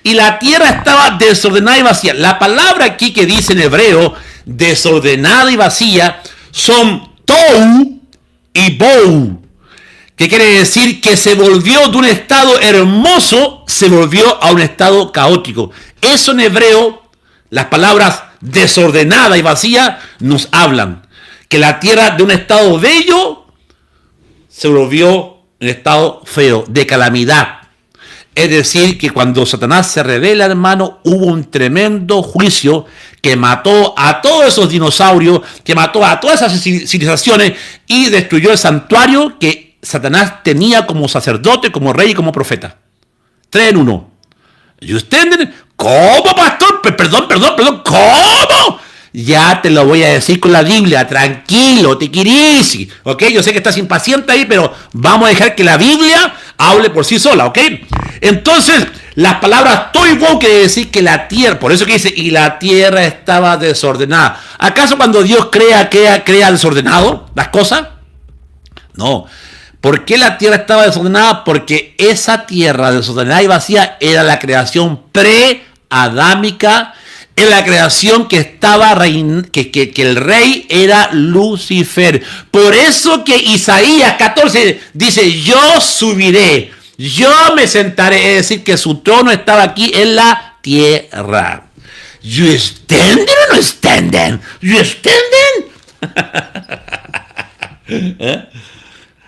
Y la tierra estaba desordenada y vacía. La palabra aquí que dice en hebreo, desordenada y vacía, son tou y bou. ¿Qué quiere decir? Que se volvió de un estado hermoso, se volvió a un estado caótico. Eso en hebreo, las palabras desordenada y vacía nos hablan. Que la tierra de un estado bello se volvió un estado feo, de calamidad. Es decir, que cuando Satanás se revela, hermano, hubo un tremendo juicio que mató a todos esos dinosaurios, que mató a todas esas civilizaciones y destruyó el santuario que Satanás tenía como sacerdote, como rey y como profeta. 3 en 1. ¿Y usted? ¿Cómo, pastor? Perdón, ¿cómo? Ya te lo voy a decir con la Biblia, tranquilo, tiquirisi, ¿ok? Yo sé que estás impaciente ahí, pero vamos a dejar que la Biblia hable por sí sola, ¿ok? Entonces, las palabras toibo quiere decir que la tierra, por eso que dice, y la tierra estaba desordenada. ¿Acaso cuando Dios crea desordenado las cosas? No. ¿Por qué la tierra estaba desordenada? Porque esa tierra desordenada y vacía era la creación pre-adámica, era la creación que estaba que el rey era Lucifer. Por eso que Isaías 14 dice: yo subiré, yo me sentaré. Es decir, que su trono estaba aquí en la tierra. ¿You extenden o no extenden? ¿You extenden? ¿Eh?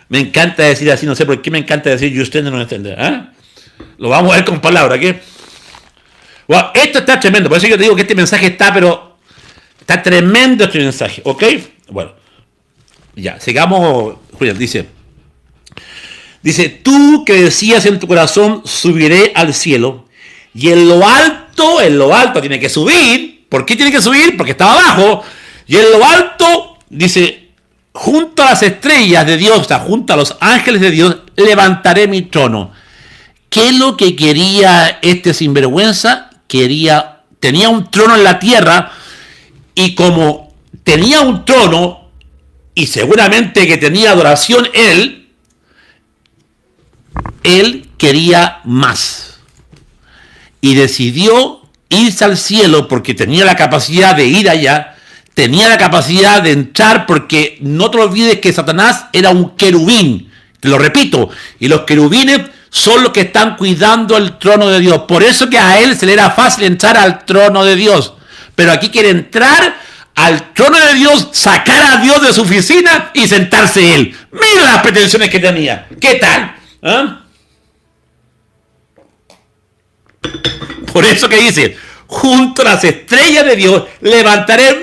Me encanta decir así, no sé por qué me encanta decir you extenden o no extenden. ¿Eh? Lo vamos a ver con palabras, ¿qué? Wow, esto está tremendo, por eso yo te digo que este mensaje está tremendo este mensaje, ¿ok? Bueno, ya, sigamos. Julián dice, tú que decías en tu corazón, subiré al cielo, y en lo alto tiene que subir. ¿Por qué tiene que subir? Porque estaba abajo. Y en lo alto, dice, junto a las estrellas de Dios, o sea, junto a los ángeles de Dios, levantaré mi trono. ¿Qué es lo que quería este sinvergüenza? Tenía un trono en la tierra, y como tenía un trono, y seguramente que tenía adoración él quería más. Y decidió irse al cielo porque tenía la capacidad de ir allá, tenía la capacidad de entrar, porque no te olvides que Satanás era un querubín, te lo repito, y los querubines son los que están cuidando el trono de Dios. Por eso que a él se le era fácil entrar al trono de Dios. Pero aquí quiere entrar al trono de Dios, sacar a Dios de su oficina y sentarse él. Mira las pretensiones que tenía. ¿Qué tal? ¿Ah? Por eso que dice, junto a las estrellas de Dios levantaré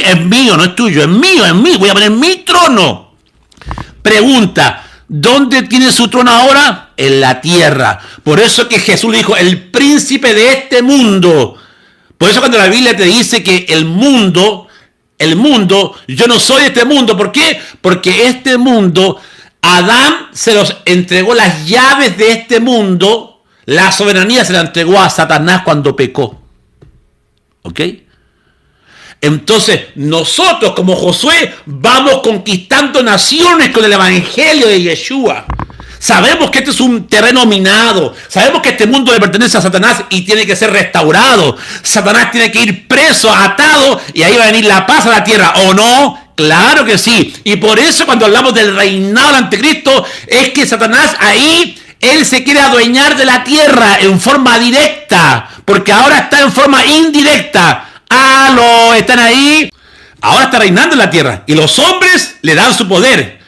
es mío, no es tuyo, es mío, voy a poner mi trono. Pregunta, ¿dónde tiene su trono ahora? En la tierra. Por eso que Jesús le dijo, el príncipe de este mundo. Por eso cuando la Biblia te dice que el mundo, yo no soy de este mundo. ¿Por qué? Porque este mundo, Adán se los entregó las llaves de este mundo, la soberanía se la entregó a Satanás cuando pecó. ¿Ok? Entonces, nosotros como Josué vamos conquistando naciones con el evangelio de Yeshua. Sabemos que este es un terreno minado. Sabemos que este mundo le pertenece a Satanás y tiene que ser restaurado. Satanás tiene que ir preso, atado, y ahí va a venir la paz a la tierra. ¿O no? Claro que sí. Y por eso cuando hablamos del reinado del anticristo, es que Satanás ahí, él se quiere adueñar de la tierra en forma directa. Porque ahora está en forma indirecta. ¿Están ahí? Ahora está reinando en la tierra. Y los hombres le dan su poder.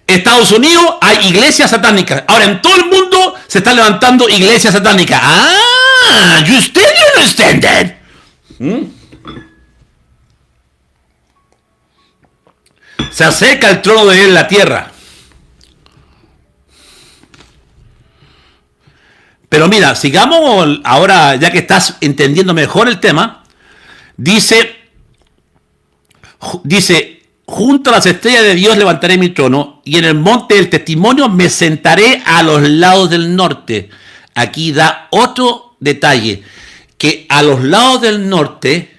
Estados Unidos hay iglesias satánicas. Ahora en todo el mundo se están levantando iglesias satánicas. Ah, you still understand that? Se acerca el trono de él en la tierra. Pero mira, sigamos ahora, ya que estás entendiendo mejor el tema. Dice, junto a las estrellas de Dios levantaré mi trono, y en el monte del testimonio me sentaré a los lados del norte. Aquí da otro detalle, que a los lados del norte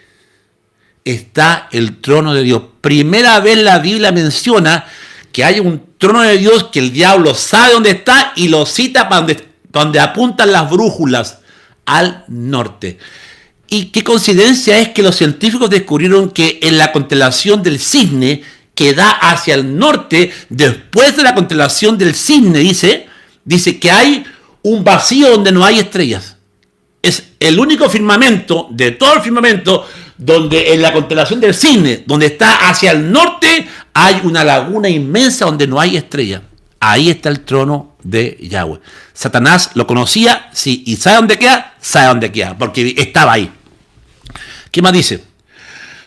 está el trono de Dios. Primera vez la Biblia menciona que hay un trono de Dios que el diablo sabe dónde está y lo cita para donde apuntan las brújulas, al norte. Y qué coincidencia es que los científicos descubrieron que en la constelación del Cisne, que da hacia el norte, después de la constelación del Cisne, dice que hay un vacío donde no hay estrellas. Es el único firmamento, de todo el firmamento, donde en la constelación del Cisne, donde está hacia el norte, hay una laguna inmensa donde no hay estrellas. Ahí está el trono de Yahweh. Satanás lo conocía, sí, y ¿sabe dónde queda? Sabe dónde queda, porque estaba ahí. ¿Qué más dice?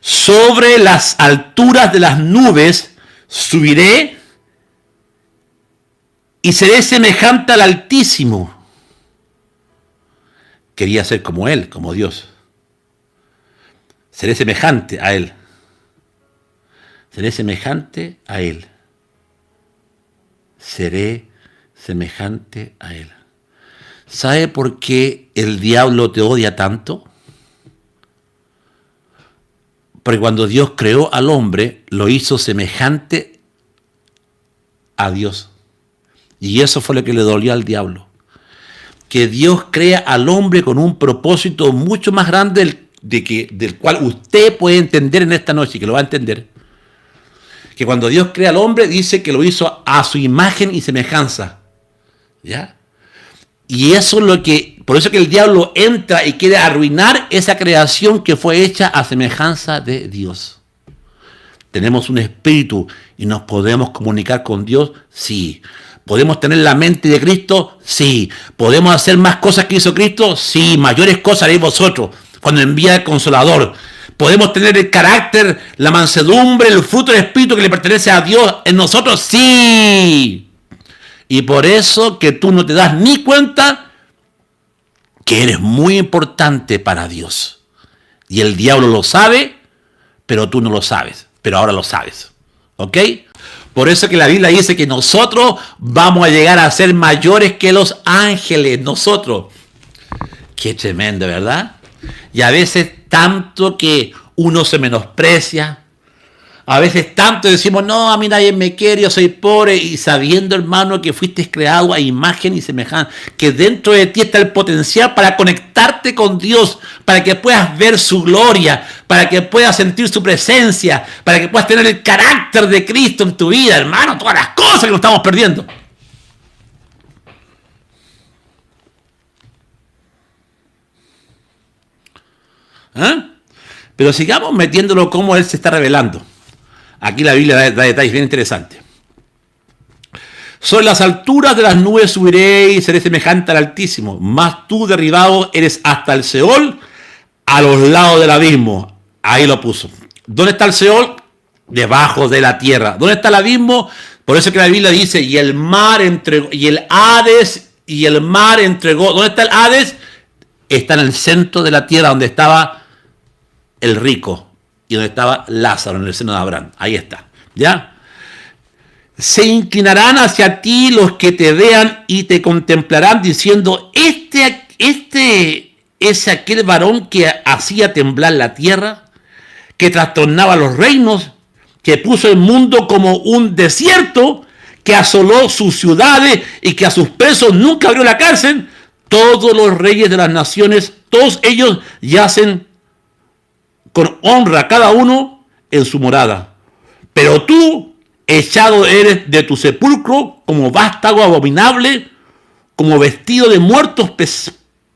Sobre las alturas de las nubes subiré y seré semejante al Altísimo. Quería ser como Él, como Dios. Seré semejante a Él. Seré semejante a Él. Seré semejante a Él. ¿Sabe por qué el diablo te odia tanto? Porque cuando Dios creó al hombre, lo hizo semejante a Dios. Y eso fue lo que le dolió al diablo. Que Dios crea al hombre con un propósito mucho más grande del cual usted puede entender en esta noche, que lo va a entender. Que cuando Dios crea al hombre, dice que lo hizo a su imagen y semejanza. ¿Ya? Y eso es lo que, por eso que el diablo entra y quiere arruinar esa creación que fue hecha a semejanza de Dios. ¿Tenemos un espíritu y nos podemos comunicar con Dios? Sí. ¿Podemos tener la mente de Cristo? Sí. ¿Podemos hacer más cosas que hizo Cristo? Sí. Mayores cosas haréis vosotros cuando envía el Consolador. ¿Podemos tener el carácter, la mansedumbre, el fruto del Espíritu que le pertenece a Dios en nosotros? Sí. Y por eso que tú no te das ni cuenta que eres muy importante para Dios. Y el diablo lo sabe, pero tú no lo sabes. Pero ahora lo sabes. ¿Ok? Por eso que la Biblia dice que nosotros vamos a llegar a ser mayores que los ángeles. Nosotros. Qué tremendo, ¿verdad? Y a veces tanto que uno se menosprecia. A veces tanto decimos, no, a mí nadie me quiere, yo soy pobre. Y sabiendo, hermano, que fuiste creado a imagen y semejanza, que dentro de ti está el potencial para conectarte con Dios, para que puedas ver su gloria, para que puedas sentir su presencia, para que puedas tener el carácter de Cristo en tu vida, hermano, todas las cosas que nos estamos perdiendo. ¿Ah? Pero sigamos metiéndolo como Él se está revelando. Aquí la Biblia da detalles bien interesantes. Sobre las alturas de las nubes subiré y seré semejante al Altísimo. Mas tú derribado eres hasta el Seol, a los lados del abismo. Ahí lo puso. ¿Dónde está el Seol? Debajo de la tierra. ¿Dónde está el abismo? Por eso que la Biblia dice, y el mar entregó, y el mar entregó. ¿Dónde está el Hades? Está en el centro de la tierra, donde estaba el rico y donde estaba Lázaro, en el seno de Abraham. Ahí está. ¿Ya? Se inclinarán hacia ti los que te vean y te contemplarán diciendo, este es aquel varón que hacía temblar la tierra, que trastornaba los reinos, que puso el mundo como un desierto, que asoló sus ciudades y que a sus presos nunca abrió la cárcel. Todos los reyes de las naciones, todos ellos yacen con honra cada uno en su morada. Pero tú, echado eres de tu sepulcro como vástago abominable, como vestido de muertos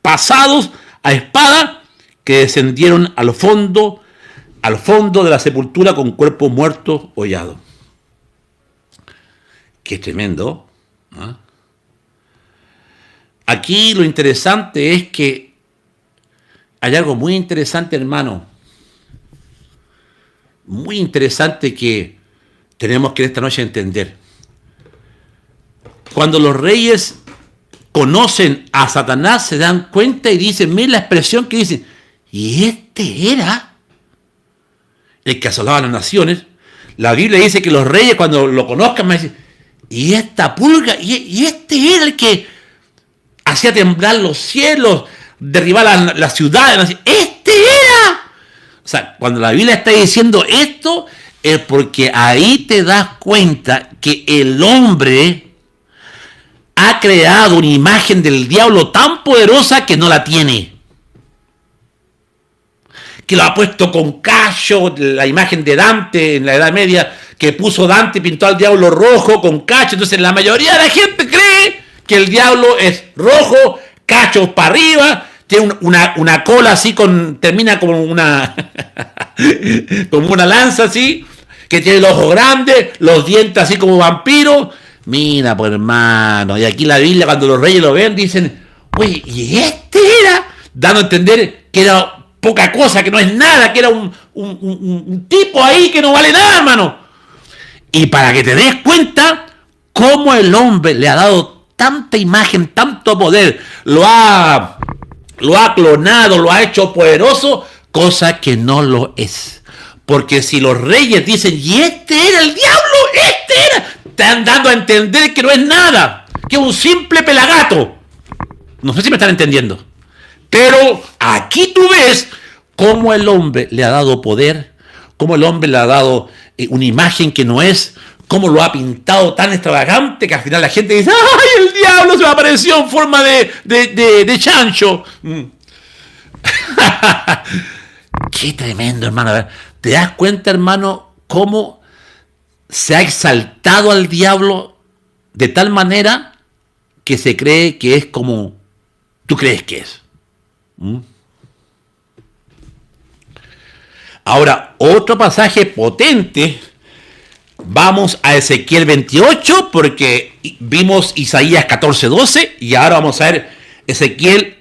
pasados a espada, que descendieron al fondo de la sepultura con cuerpo muerto hollado. Qué tremendo. ¿Ah? Aquí lo interesante es que hay algo muy interesante, hermano. Muy interesante que tenemos que esta noche entender. Cuando los reyes conocen a Satanás, se dan cuenta y dicen, miren la expresión que dicen, y este era el que asolaba a las naciones. La Biblia dice que los reyes cuando lo conozcan me dicen, y esta pulga, y este era el que hacía temblar los cielos, derribar las ciudades, este era. O sea, cuando la Biblia está diciendo esto, es porque ahí te das cuenta que el hombre ha creado una imagen del diablo tan poderosa que no la tiene. Que lo ha puesto con cacho, la imagen de Dante en la Edad Media, que puso Dante y pintó al diablo rojo con cacho. Entonces la mayoría de la gente cree que el diablo es rojo, cachos para arriba, tiene una cola así, termina como una, como una lanza así, que tiene los ojos grandes, los dientes así como vampiro. Mira, pues hermano, y aquí la Biblia cuando los reyes lo ven dicen, oye, ¿y este era? Dando a entender que era poca cosa, que no es nada, que era un tipo ahí que no vale nada, hermano. Y para que te des cuenta cómo el hombre le ha dado tanta imagen, tanto poder, lo ha clonado, lo ha hecho poderoso, cosa que no lo es. Porque si los reyes dicen, y este era el diablo, este era, están dando a entender que no es nada, que es un simple pelagato. No sé si me están entendiendo. Pero aquí tú ves cómo el hombre le ha dado poder, cómo el hombre le ha dado una imagen que no es, cómo lo ha pintado tan extravagante que al final la gente dice, ¡ay, el diablo se me apareció en forma de chancho! Qué tremendo, hermano. ¿Te das cuenta, hermano, cómo se ha exaltado al diablo de tal manera que se cree que es como tú crees que es? Ahora, otro pasaje potente. Vamos a Ezequiel 28 porque vimos Isaías 14:12 y ahora vamos a ver Ezequiel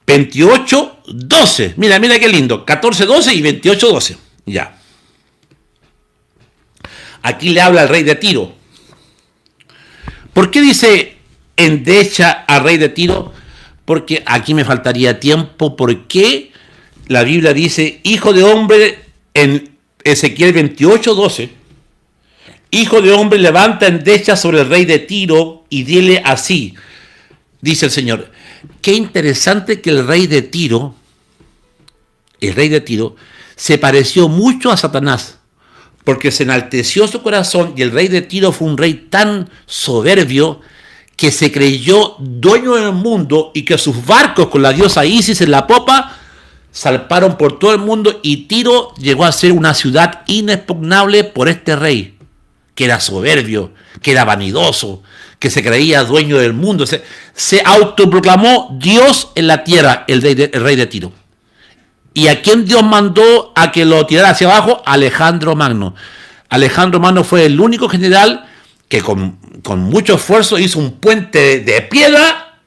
28:12. Mira qué lindo. 14:12 y 28:12. Ya. Aquí le habla al rey de Tiro. ¿Por qué dice endecha al rey de Tiro? Porque aquí me faltaría tiempo. ¿Por qué la Biblia dice hijo de hombre en Ezequiel 28:12? Hijo de hombre, levanta endecha sobre el rey de Tiro y dile así, dice el Señor. Qué interesante que el rey de Tiro, se pareció mucho a Satanás, porque se enalteció su corazón y el rey de Tiro fue un rey tan soberbio que se creyó dueño del mundo y que sus barcos con la diosa Isis en la popa salparon por todo el mundo y Tiro llegó a ser una ciudad inexpugnable por este rey, que era soberbio, que era vanidoso, que se creía dueño del mundo. Se autoproclamó Dios en la tierra, el rey de Tiro. ¿Y a quién Dios mandó a que lo tirara hacia abajo? Alejandro Magno. Alejandro Magno fue el único general que con mucho esfuerzo hizo un puente de piedra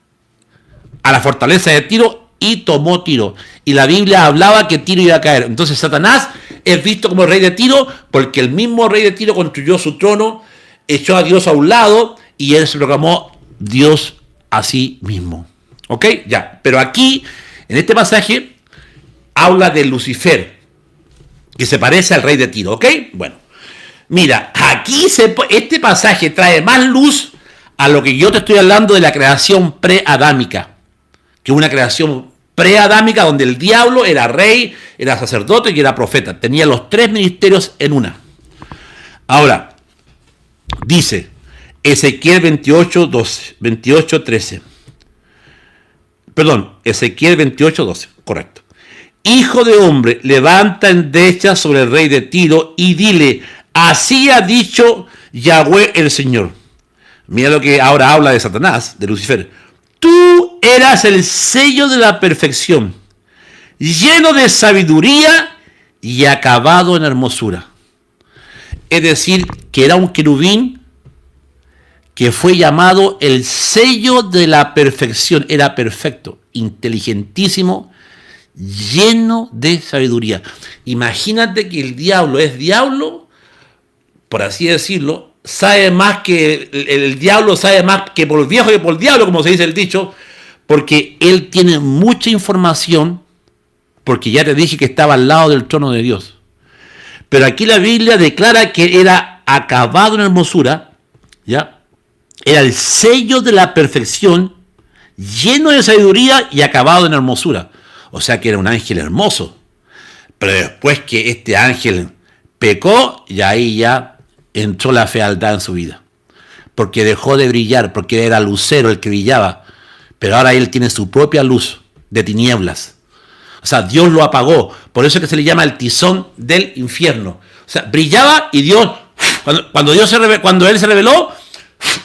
a la fortaleza de Tiro y tomó Tiro. Y la Biblia hablaba que Tiro iba a caer. Entonces Satanás es visto como el rey de Tiro porque el mismo rey de Tiro construyó su trono, echó a Dios a un lado y él se proclamó Dios a sí mismo. ¿Ok? Ya. Pero aquí, en este pasaje, habla de Lucifer, que se parece al rey de Tiro. ¿Ok? Bueno. Mira, aquí este pasaje trae más luz a lo que yo te estoy hablando de la creación preadámica, que una creación preadámica donde el diablo era rey, era sacerdote y era profeta. Tenía los tres ministerios en una. Ahora, dice Ezequiel 28:13. Perdón, Ezequiel 28:12, correcto. Hijo de hombre, levanta endecha sobre el rey de Tiro y dile, así ha dicho Yahweh el Señor. Mira lo que ahora habla de Satanás, de Lucifer. Tú eras el sello de la perfección, lleno de sabiduría y acabado en hermosura. Es decir, que era un querubín que fue llamado el sello de la perfección. Era perfecto, inteligentísimo, lleno de sabiduría. Imagínate que el diablo es diablo, por así decirlo, sabe más que el diablo sabe más que por el viejo que por el diablo, como se dice el dicho, porque él tiene mucha información, porque ya te dije que estaba al lado del trono de Dios. Pero aquí la Biblia declara que era acabado en hermosura, ¿ya? Era el sello de la perfección, lleno de sabiduría y acabado en hermosura. O sea que era un ángel hermoso. Pero después que este ángel pecó, y ahí ya entró la fealdad en su vida. Porque dejó de brillar, porque era lucero el que brillaba. Pero ahora él tiene su propia luz de tinieblas. O sea, Dios lo apagó. Por eso es que se le llama el tizón del infierno. O sea, brillaba y Dios, cuando él se reveló,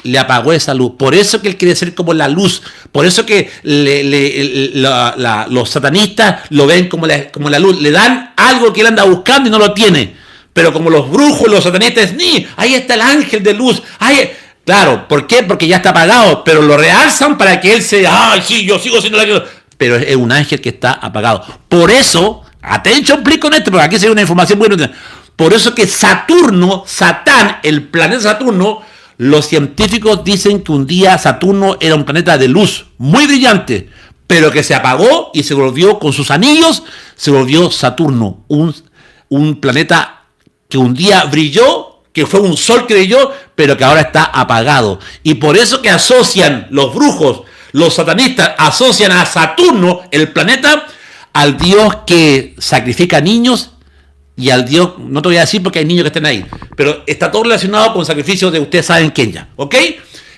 le apagó esa luz. Por eso que él quiere ser como la luz. Por eso que los satanistas lo ven como la luz. Le dan algo que él anda buscando y no lo tiene. Pero como los brujos, los satanistas, ni ahí está el ángel de luz. Claro, ¿por qué? Porque ya está apagado. Pero lo realzan para que él sea, sí, yo sigo siendo la luz. Pero es un ángel que está apagado. Por eso, atención, please con esto, porque aquí se ve una información muy buena. Por eso que Satán, el planeta Saturno, los científicos dicen que un día Saturno era un planeta de luz muy brillante, pero que se apagó y se volvió con sus anillos, se volvió Saturno, un planeta que un día brilló, que fue un sol que brilló, pero que ahora está apagado. Y por eso que asocian los brujos, los satanistas, asocian a Saturno, el planeta, al dios que sacrifica niños, y al Dios, no te voy a decir porque hay niños que estén ahí, pero está todo relacionado con sacrificios de ustedes saben quién ya, ¿ok?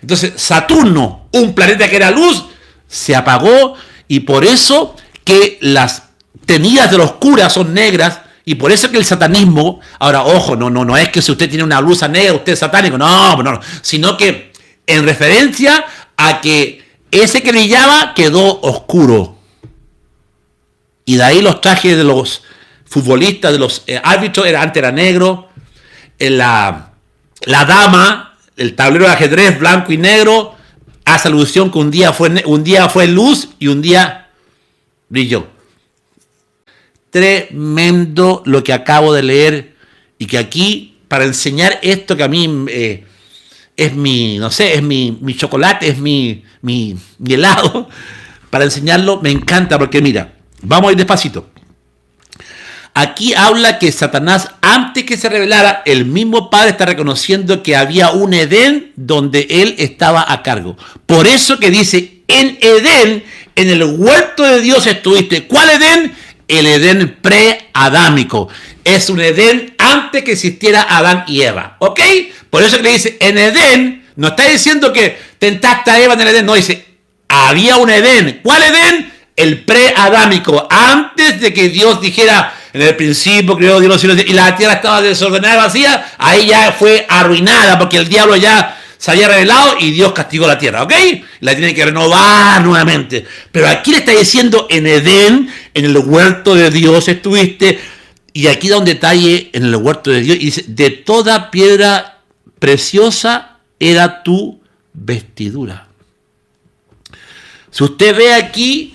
Entonces, Saturno, un planeta que era luz, se apagó, y por eso que las tenidas de los curas son negras, y por eso que el satanismo, ahora, ojo, no es que si usted tiene una blusa negra, usted es satánico, no, sino que en referencia a que ese que brillaba quedó oscuro. Y de ahí los trajes de los futbolistas, de los árbitros, antes era negro. La dama, el tablero de ajedrez blanco y negro, hace alusión que un día fue luz y un día brilló. Tremendo lo que acabo de leer, y que aquí, para enseñar esto que a mí es mi, no sé, es mi chocolate, es mi helado, para enseñarlo me encanta, porque mira, vamos a ir despacito. Aquí habla que Satanás, antes que se revelara, el mismo Padre está reconociendo que había un Edén donde él estaba a cargo. Por eso que dice, en Edén, en el huerto de Dios estuviste. ¿Cuál Edén? El Edén pre-adámico. Es un Edén antes que existiera Adán y Eva. ¿Ok? Por eso que le dice, en Edén, no está diciendo que tentaste a Eva en el Edén, no, dice, había un Edén. ¿Cuál Edén? El pre-adámico. Antes de que Dios dijera, en el principio creó Dios los cielos y la tierra estaba desordenada y vacía, ahí ya fue arruinada porque el diablo ya se había revelado y Dios castigó la tierra, ¿ok? La tiene que renovar nuevamente. Pero aquí le está diciendo, en Edén, en el huerto de Dios estuviste, y aquí da un detalle en el huerto de Dios, y dice, de toda piedra preciosa era tu vestidura. Si usted ve aquí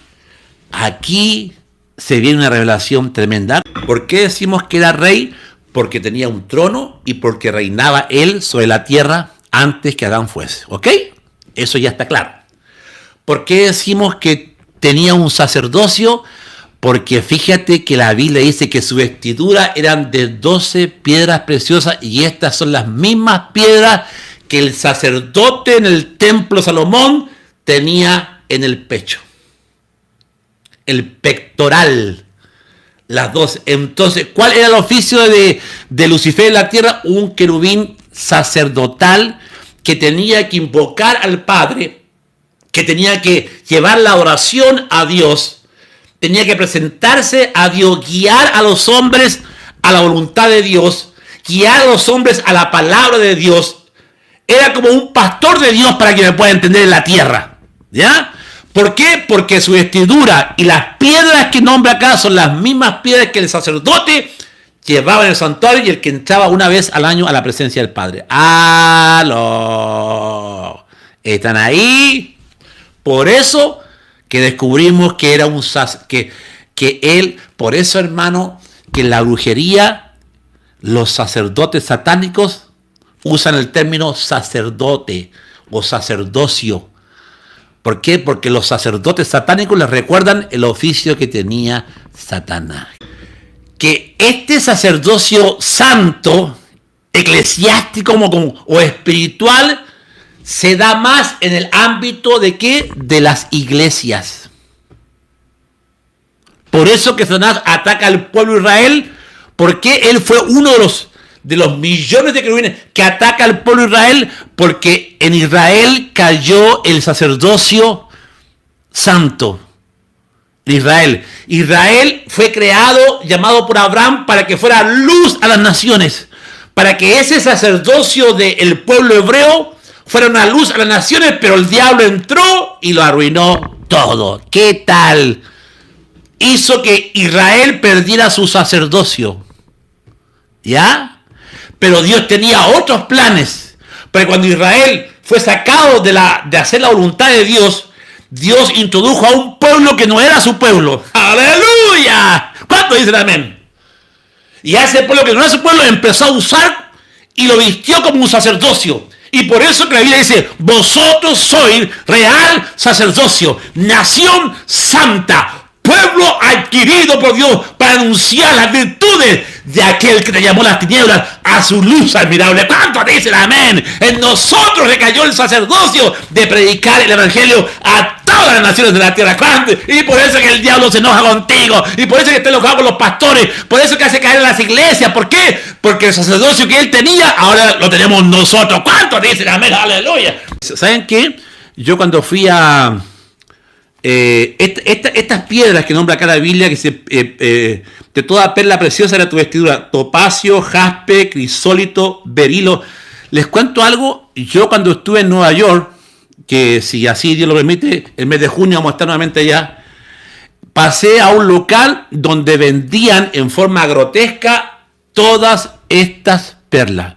se viene una revelación tremenda. ¿Por qué decimos que era rey? Porque tenía un trono y porque reinaba él sobre la tierra antes que Adán fuese. ¿Ok? Eso ya está claro. ¿Por qué decimos que tenía un sacerdocio? Porque fíjate que la Biblia dice que su vestidura eran de 12 piedras preciosas, y estas son las mismas piedras que el sacerdote en el templo Salomón tenía en el pecho. El pectoral, las dos. Entonces, ¿cuál era el oficio de Lucifer en la tierra? Un querubín sacerdotal que tenía que invocar al Padre, que tenía que llevar la oración a Dios, tenía que presentarse a Dios, guiar a los hombres a la voluntad de Dios, guiar a los hombres a la palabra de Dios. Era como un pastor de Dios, para que me pueda entender, en la tierra, ¿ya? ¿Por qué? Porque su vestidura y las piedras que nombra acá son las mismas piedras que el sacerdote que va en el santuario y el que entraba una vez al año a la presencia del Padre. ¡Aló! ¿Están ahí? Por eso que descubrimos que era un que él, por eso, hermano, que en la brujería los sacerdotes satánicos usan el término sacerdote o sacerdocio. ¿Por qué? Porque los sacerdotes satánicos les recuerdan el oficio que tenía Satanás. Que este sacerdocio santo, eclesiástico o espiritual, se da más en el ámbito de ¿qué? De las iglesias. Por eso que Satanás ataca al pueblo de Israel, porque él fue uno de los millones de querubines que ataca al pueblo de Israel, porque en Israel cayó el sacerdocio santo. Israel. Israel fue creado, llamado por Abraham, para que fuera luz a las naciones, para que ese sacerdocio del pueblo hebreo fuera una luz a las naciones, pero el diablo entró y lo arruinó todo. ¿Qué tal? Hizo que Israel perdiera su sacerdocio. ¿Ya? Pero Dios tenía otros planes. Pero cuando Israel fue sacado de hacer la voluntad de Dios, Dios introdujo a un pueblo que no era su pueblo. ¡Aleluya! ¿Cuántos dicen amén? Y a ese pueblo que no era su pueblo empezó a usar y lo vistió como un sacerdocio. Y por eso que la Biblia dice, vosotros sois real sacerdocio, nación santa, pueblo adquirido por Dios para anunciar las virtudes de aquel que te llamó las tinieblas a su luz admirable. ¿Cuántos dicen amén? En nosotros recayó el sacerdocio de predicar el evangelio a todas las naciones de la tierra. ¿Cuántos? Y por eso que el diablo se enoja contigo, y por eso que está enojado con los pastores, por eso que hace caer en las iglesias. ¿Por qué? Porque el sacerdocio que él tenía, ahora lo tenemos nosotros. ¿Cuántos dicen amén? Aleluya. ¿Saben qué? Yo cuando fui a estas piedras que nombra acá la Biblia, que de toda perla preciosa era tu vestidura, topacio, jaspe, crisólito, berilo. Les cuento algo. Yo cuando estuve en Nueva York, que si así Dios lo permite, el mes de junio vamos a estar nuevamente allá, pasé a un local donde vendían en forma grotesca todas estas perlas.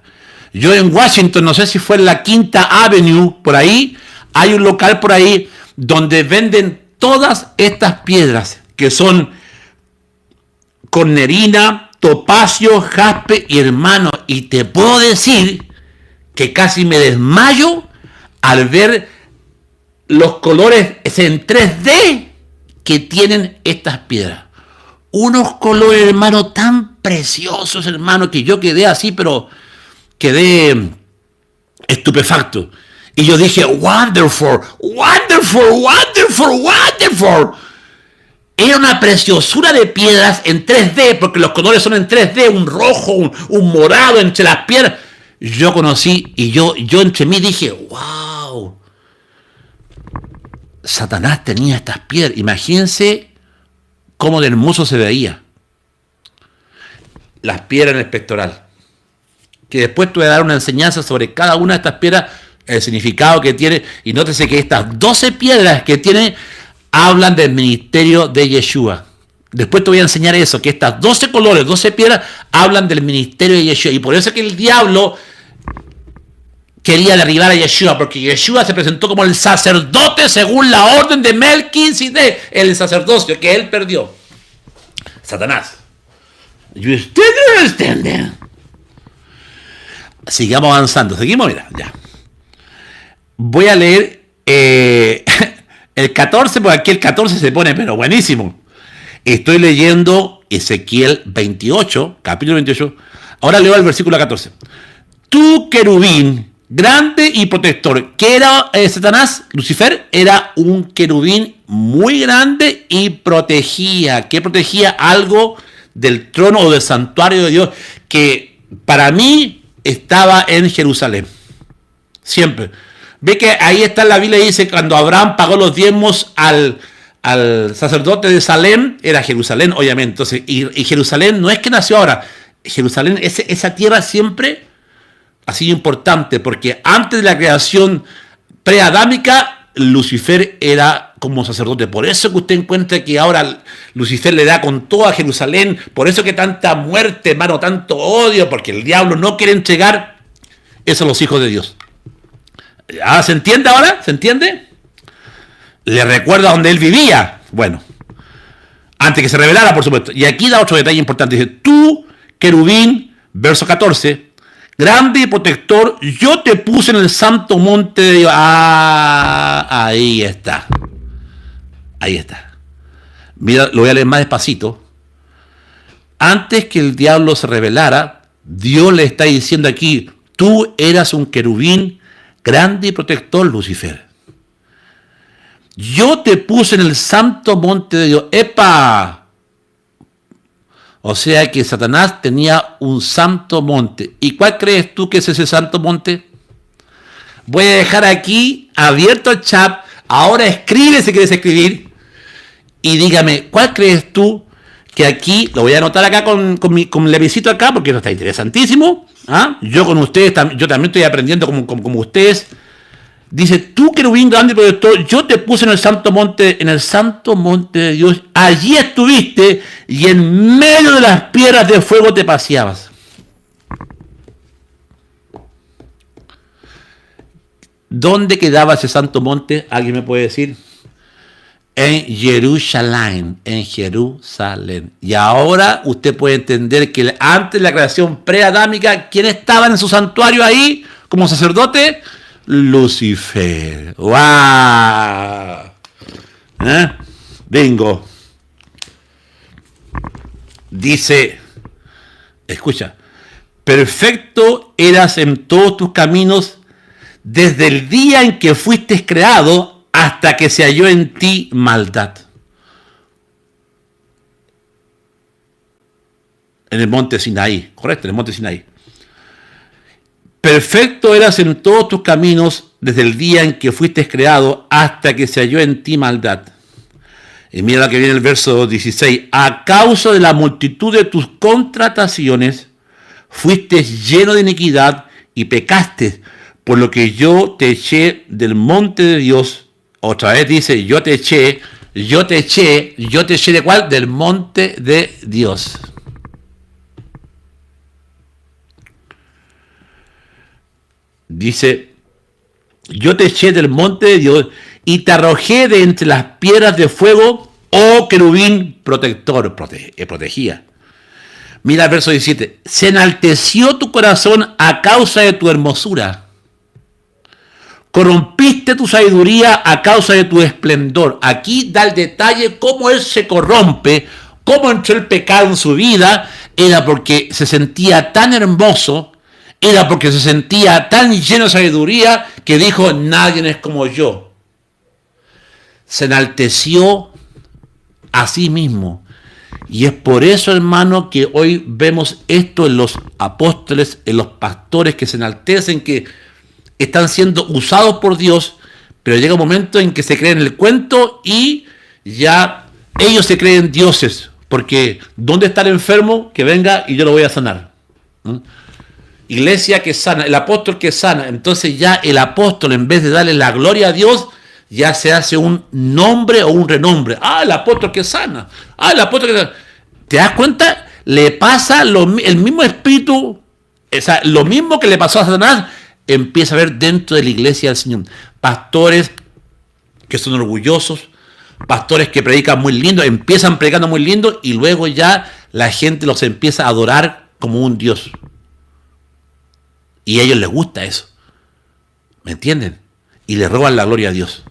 Yo en Washington, no sé si fue en la Quinta Avenue, por ahí, hay un local por ahí donde venden todas estas piedras, que son cornerina, topacio, jaspe y hermano. Y te puedo decir que casi me desmayo al ver los colores en 3D que tienen estas piedras. Unos colores, hermano, tan preciosos, hermano, que yo quedé así, pero quedé estupefacto. Y yo dije, wonderful, wonderful, wonderful, wonderful. Era una preciosura de piedras en 3D, porque los colores son en 3D, un rojo, un morado entre las piedras. Yo conocí y yo entre mí dije, wow, Satanás tenía estas piedras. Imagínense cómo de hermoso se veía. Las piedras en el pectoral. Que después te voy a dar una enseñanza sobre cada una de estas piedras, el significado que tiene. Y nótese que estas 12 piedras que tiene hablan del ministerio de Yeshua. Después te voy a enseñar eso, que estas 12 colores, 12 piedras hablan del ministerio de Yeshua. Y por eso es que el diablo quería derribar a Yeshua, porque Yeshua se presentó como el sacerdote según la orden de Melquisedec, el sacerdocio que él perdió. Satanás. ¿Y ustedes entienden? Sigamos avanzando. Seguimos, mira, ya. Voy a leer el 14, porque aquí el 14 se pone, pero buenísimo. Estoy leyendo Ezequiel 28, capítulo 28. Ahora leo el versículo 14. Tú, querubín, grande y protector. ¿Qué era Satanás? Lucifer era un querubín muy grande y protegía. ¿Qué protegía? Algo del trono o del santuario de Dios, que para mí estaba en Jerusalén. Siempre. Ve que ahí está en la Biblia, dice, cuando Abraham pagó los diezmos al sacerdote de Salem, era Jerusalén, obviamente. Entonces, y Jerusalén no es que nació ahora. Jerusalén, esa tierra siempre ha sido importante, porque antes de la creación preadámica, Lucifer era como sacerdote. Por eso que usted encuentra que ahora Lucifer le da con todo a Jerusalén. Por eso que tanta muerte, hermano, tanto odio, porque el diablo no quiere entregar eso a los hijos de Dios. ¿Se entiende ahora? ¿Se entiende? Le recuerda donde él vivía. Bueno, antes que se revelara, por supuesto. Y aquí da otro detalle importante. Dice, tú, querubín, verso 14, grande y protector, yo te puse en el santo monte de Dios. Ahí está. Ahí está. Mira, lo voy a leer más despacito. Antes que el diablo se revelara, Dios le está diciendo aquí, tú eras un querubín grande y protector, Lucifer. Yo te puse en el santo monte de Dios. ¡Epa! O sea que Satanás tenía un santo monte. ¿Y cuál crees tú que es ese santo monte? Voy a dejar aquí abierto el chat. Ahora escribe si quieres escribir. Y dígame, ¿cuál crees tú que aquí, lo voy a anotar acá con el lapicito acá, porque esto está interesantísimo. Yo con ustedes, yo también estoy aprendiendo como ustedes. Dice, tú querubín grande y protector, yo te puse en el santo monte de Dios, allí estuviste y en medio de las piedras de fuego te paseabas. ¿Dónde quedaba ese santo monte? ¿Alguien me puede decir? En Jerusalén, Y ahora usted puede entender que antes de la creación preadámica, ¿quién estaba en su santuario ahí como sacerdote? Lucifer. ¡Wow! Bingo. Dice, escucha, perfecto eras en todos tus caminos desde el día en que fuiste creado hasta que se halló en ti maldad. En el monte Sinaí, correcto, en el monte Sinaí. Perfecto eras en todos tus caminos desde el día en que fuiste creado hasta que se halló en ti maldad. Y mira lo que viene el verso 16. A causa de la multitud de tus contrataciones, fuiste lleno de iniquidad y pecaste, por lo que yo te eché del monte de Dios. Otra vez dice, yo te eché ¿de cuál? Del monte de Dios. Dice, yo te eché del monte de Dios y te arrojé de entre las piedras de fuego, oh querubín protector, protegía. Mira el verso 17, se enalteció tu corazón a causa de tu hermosura. Corrompiste tu sabiduría a causa de tu esplendor. Aquí da el detalle cómo él se corrompe, cómo entró el pecado en su vida. Era porque se sentía tan hermoso, era porque se sentía tan lleno de sabiduría que dijo, nadie es como yo. Se enalteció a sí mismo. Y es por eso, hermano, que hoy vemos esto en los apóstoles, en los pastores que se enaltecen, que están siendo usados por Dios, pero llega un momento en que se creen el cuento y ya ellos se creen dioses, porque ¿dónde está el enfermo? Que venga y yo lo voy a sanar. Iglesia que sana, el apóstol que sana. Entonces ya el apóstol, en vez de darle la gloria a Dios, ya se hace un nombre o un renombre. El apóstol que sana. El apóstol que sana. ¿Te das cuenta? Le pasa el mismo espíritu, lo mismo que le pasó a Satanás, empieza a ver dentro de la iglesia del Señor. Pastores que son orgullosos, pastores que predican muy lindo, empiezan predicando muy lindo y luego ya la gente los empieza a adorar como un Dios. Y a ellos les gusta eso. ¿Me entienden? Y le roban la gloria a Dios.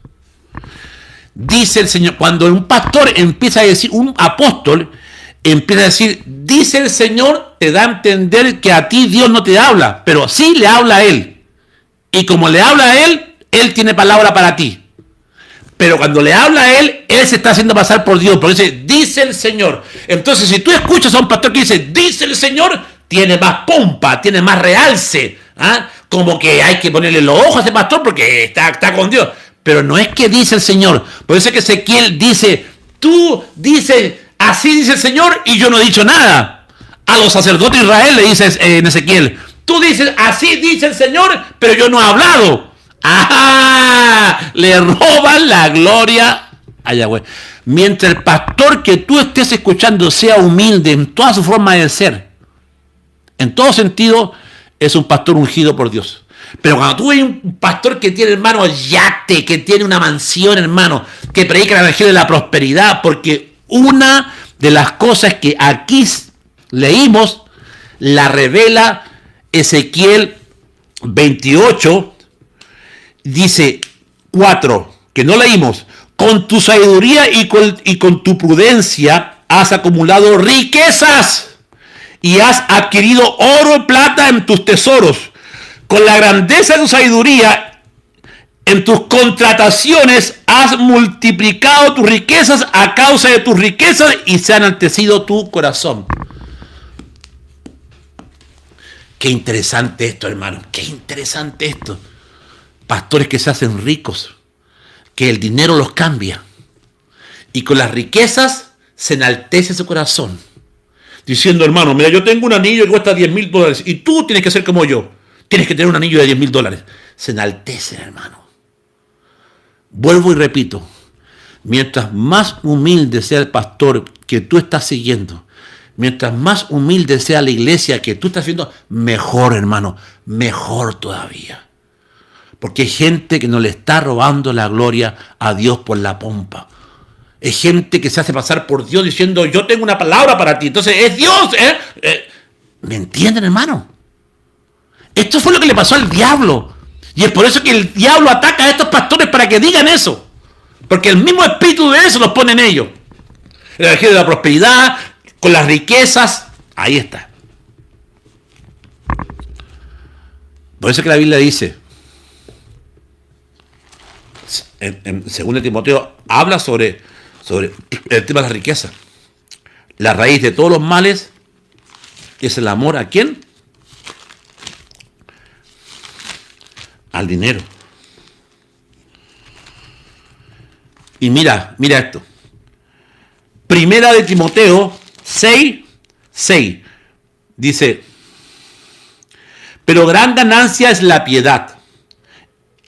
Dice el Señor, cuando un pastor empieza a decir, un apóstol empieza a decir, dice el Señor, te da a entender que a ti Dios no te habla, pero sí le habla a él. Y como le habla a él, él tiene palabra para ti. Pero cuando le habla a él, él se está haciendo pasar por Dios. Porque dice, dice el Señor. Entonces, si tú escuchas a un pastor que dice, dice el Señor, tiene más pompa, tiene más realce. Como que hay que ponerle los ojos a ese pastor porque está con Dios. Pero no es que dice el Señor. Por eso es que Ezequiel dice, tú dices, así dice el Señor y yo no he dicho nada. A los sacerdotes de Israel le dice en Ezequiel, tú dices, así dice el Señor, pero yo no he hablado. ¡Ah! Le roban la gloria a Yahweh. Mientras el pastor que tú estés escuchando sea humilde en toda su forma de ser, en todo sentido, es un pastor ungido por Dios. Pero cuando tú ves un pastor que tiene, hermano, yate, que tiene una mansión, hermano, que predica el evangelio de la prosperidad, porque una de las cosas que aquí leímos la revela Ezequiel 28, dice 4, que no leímos. Con tu sabiduría y con tu prudencia has acumulado riquezas y has adquirido oro y plata en tus tesoros. Con la grandeza de tu sabiduría en tus contrataciones has multiplicado tus riquezas a causa de tus riquezas y se ha enaltecido tu corazón. Qué interesante esto, hermano. Qué interesante esto. Pastores que se hacen ricos, que el dinero los cambia. Y con las riquezas se enaltece su corazón. Diciendo, hermano, mira, yo tengo un anillo que cuesta $10,000 y tú tienes que ser como yo. Tienes que tener un anillo de $10,000. Se enaltece, hermano. Vuelvo y repito. Mientras más humilde sea el pastor que tú estás siguiendo, mientras más humilde sea la iglesia que tú estás viendo, mejor, hermano, mejor todavía. Porque hay gente que no le está robando la gloria a Dios por la pompa. Es gente que se hace pasar por Dios diciendo, yo tengo una palabra para ti. Entonces, es Dios. ¿Me entienden, hermano? Esto fue lo que le pasó al diablo. Y es por eso que el diablo ataca a estos pastores para que digan eso. Porque el mismo espíritu de eso los pone en ellos. El evangelio de la prosperidad, con las riquezas. Ahí está. Por eso que la Biblia dice, en 2 Timoteo, habla sobre el tema de la riqueza. La raíz de todos los males es el amor ¿a quién? Al dinero. Y mira esto. Primera de Timoteo 6 dice, pero gran ganancia es la piedad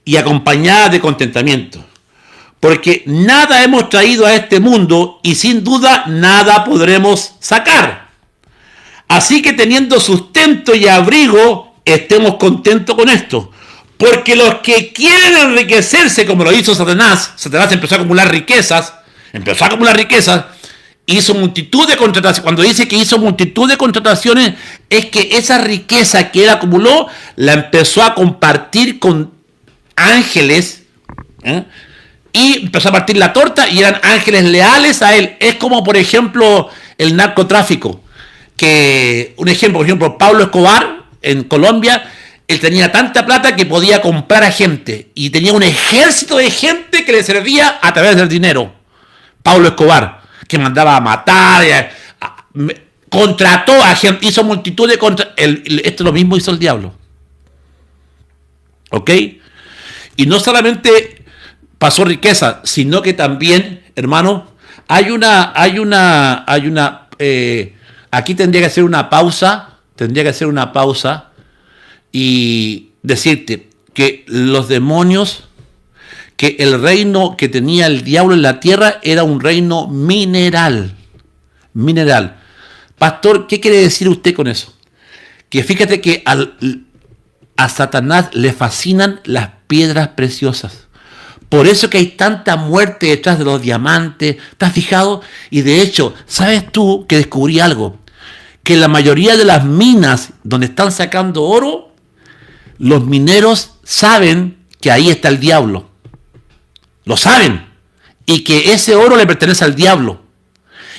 y acompañada de contentamiento, porque nada hemos traído a este mundo y sin duda nada podremos sacar. Así que teniendo sustento y abrigo, estemos contentos con esto. Porque los que quieren enriquecerse, como lo hizo Satanás empezó a acumular riquezas, hizo multitud de contrataciones. Cuando dice que hizo multitud de contrataciones, es que esa riqueza que él acumuló, la empezó a compartir con ángeles, y empezó a partir la torta y eran ángeles leales a él. Es como, por ejemplo, el narcotráfico. Por ejemplo, Pablo Escobar en Colombia, él tenía tanta plata que podía comprar a gente y tenía un ejército de gente que le servía a través del dinero. Pablo Escobar, que mandaba a matar, contrató a gente, hizo multitud de esto lo mismo hizo el diablo. ¿Ok? Y no solamente pasó riqueza, sino que también, hermano, aquí tendría que hacer una pausa y decirte que los demonios, que el reino que tenía el diablo en la tierra era un reino mineral. Pastor, ¿qué quiere decir usted con eso? Que fíjate que a Satanás le fascinan las piedras preciosas. Por eso que hay tanta muerte detrás de los diamantes. ¿Te has fijado? Y de hecho, ¿sabes tú que descubrí algo? Que la mayoría de las minas donde están sacando oro, los mineros saben que ahí está el diablo. Lo saben. Y que ese oro le pertenece al diablo.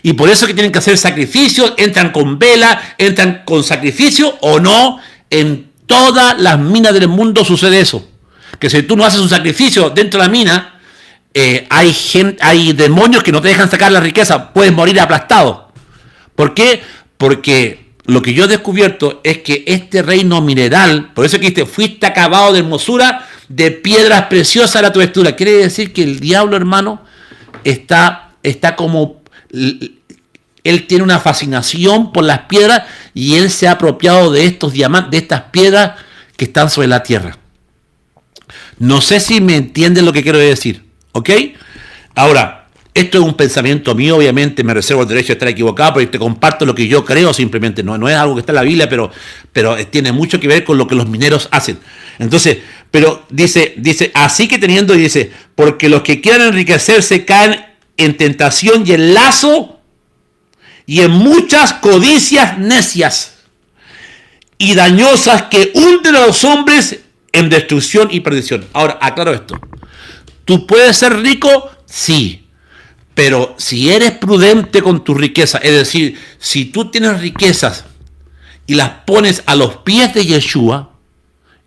Y por eso que tienen que hacer sacrificios, entran con vela, entran con sacrificio o no. En todas las minas del mundo sucede eso. Que si tú no haces un sacrificio dentro de la mina, hay demonios que no te dejan sacar la riqueza. Puedes morir aplastado. ¿Por qué? Porque lo que yo he descubierto es que este reino mineral, por eso que dice, fuiste acabado de hermosura, de piedras preciosas era tu vestidura. Quiere decir que el diablo, hermano, está como... Él tiene una fascinación por las piedras y él se ha apropiado de estos diamantes, de estas piedras que están sobre la tierra. No sé si me entienden lo que quiero decir, ¿ok? Ahora, esto es un pensamiento mío, obviamente me reservo el derecho de estar equivocado, pero te comparto lo que yo creo simplemente, no es algo que está en la Biblia, pero tiene mucho que ver con lo que los mineros hacen. Entonces, pero dice, así que teniendo, dice, porque los que quieran enriquecerse caen en tentación y en lazo y en muchas codicias necias y dañosas que hunden a los hombres en destrucción y perdición. Ahora, aclaro esto. ¿Tú puedes ser rico? Sí. Pero si eres prudente con tu riqueza, es decir, si tú tienes riquezas y las pones a los pies de Yeshua,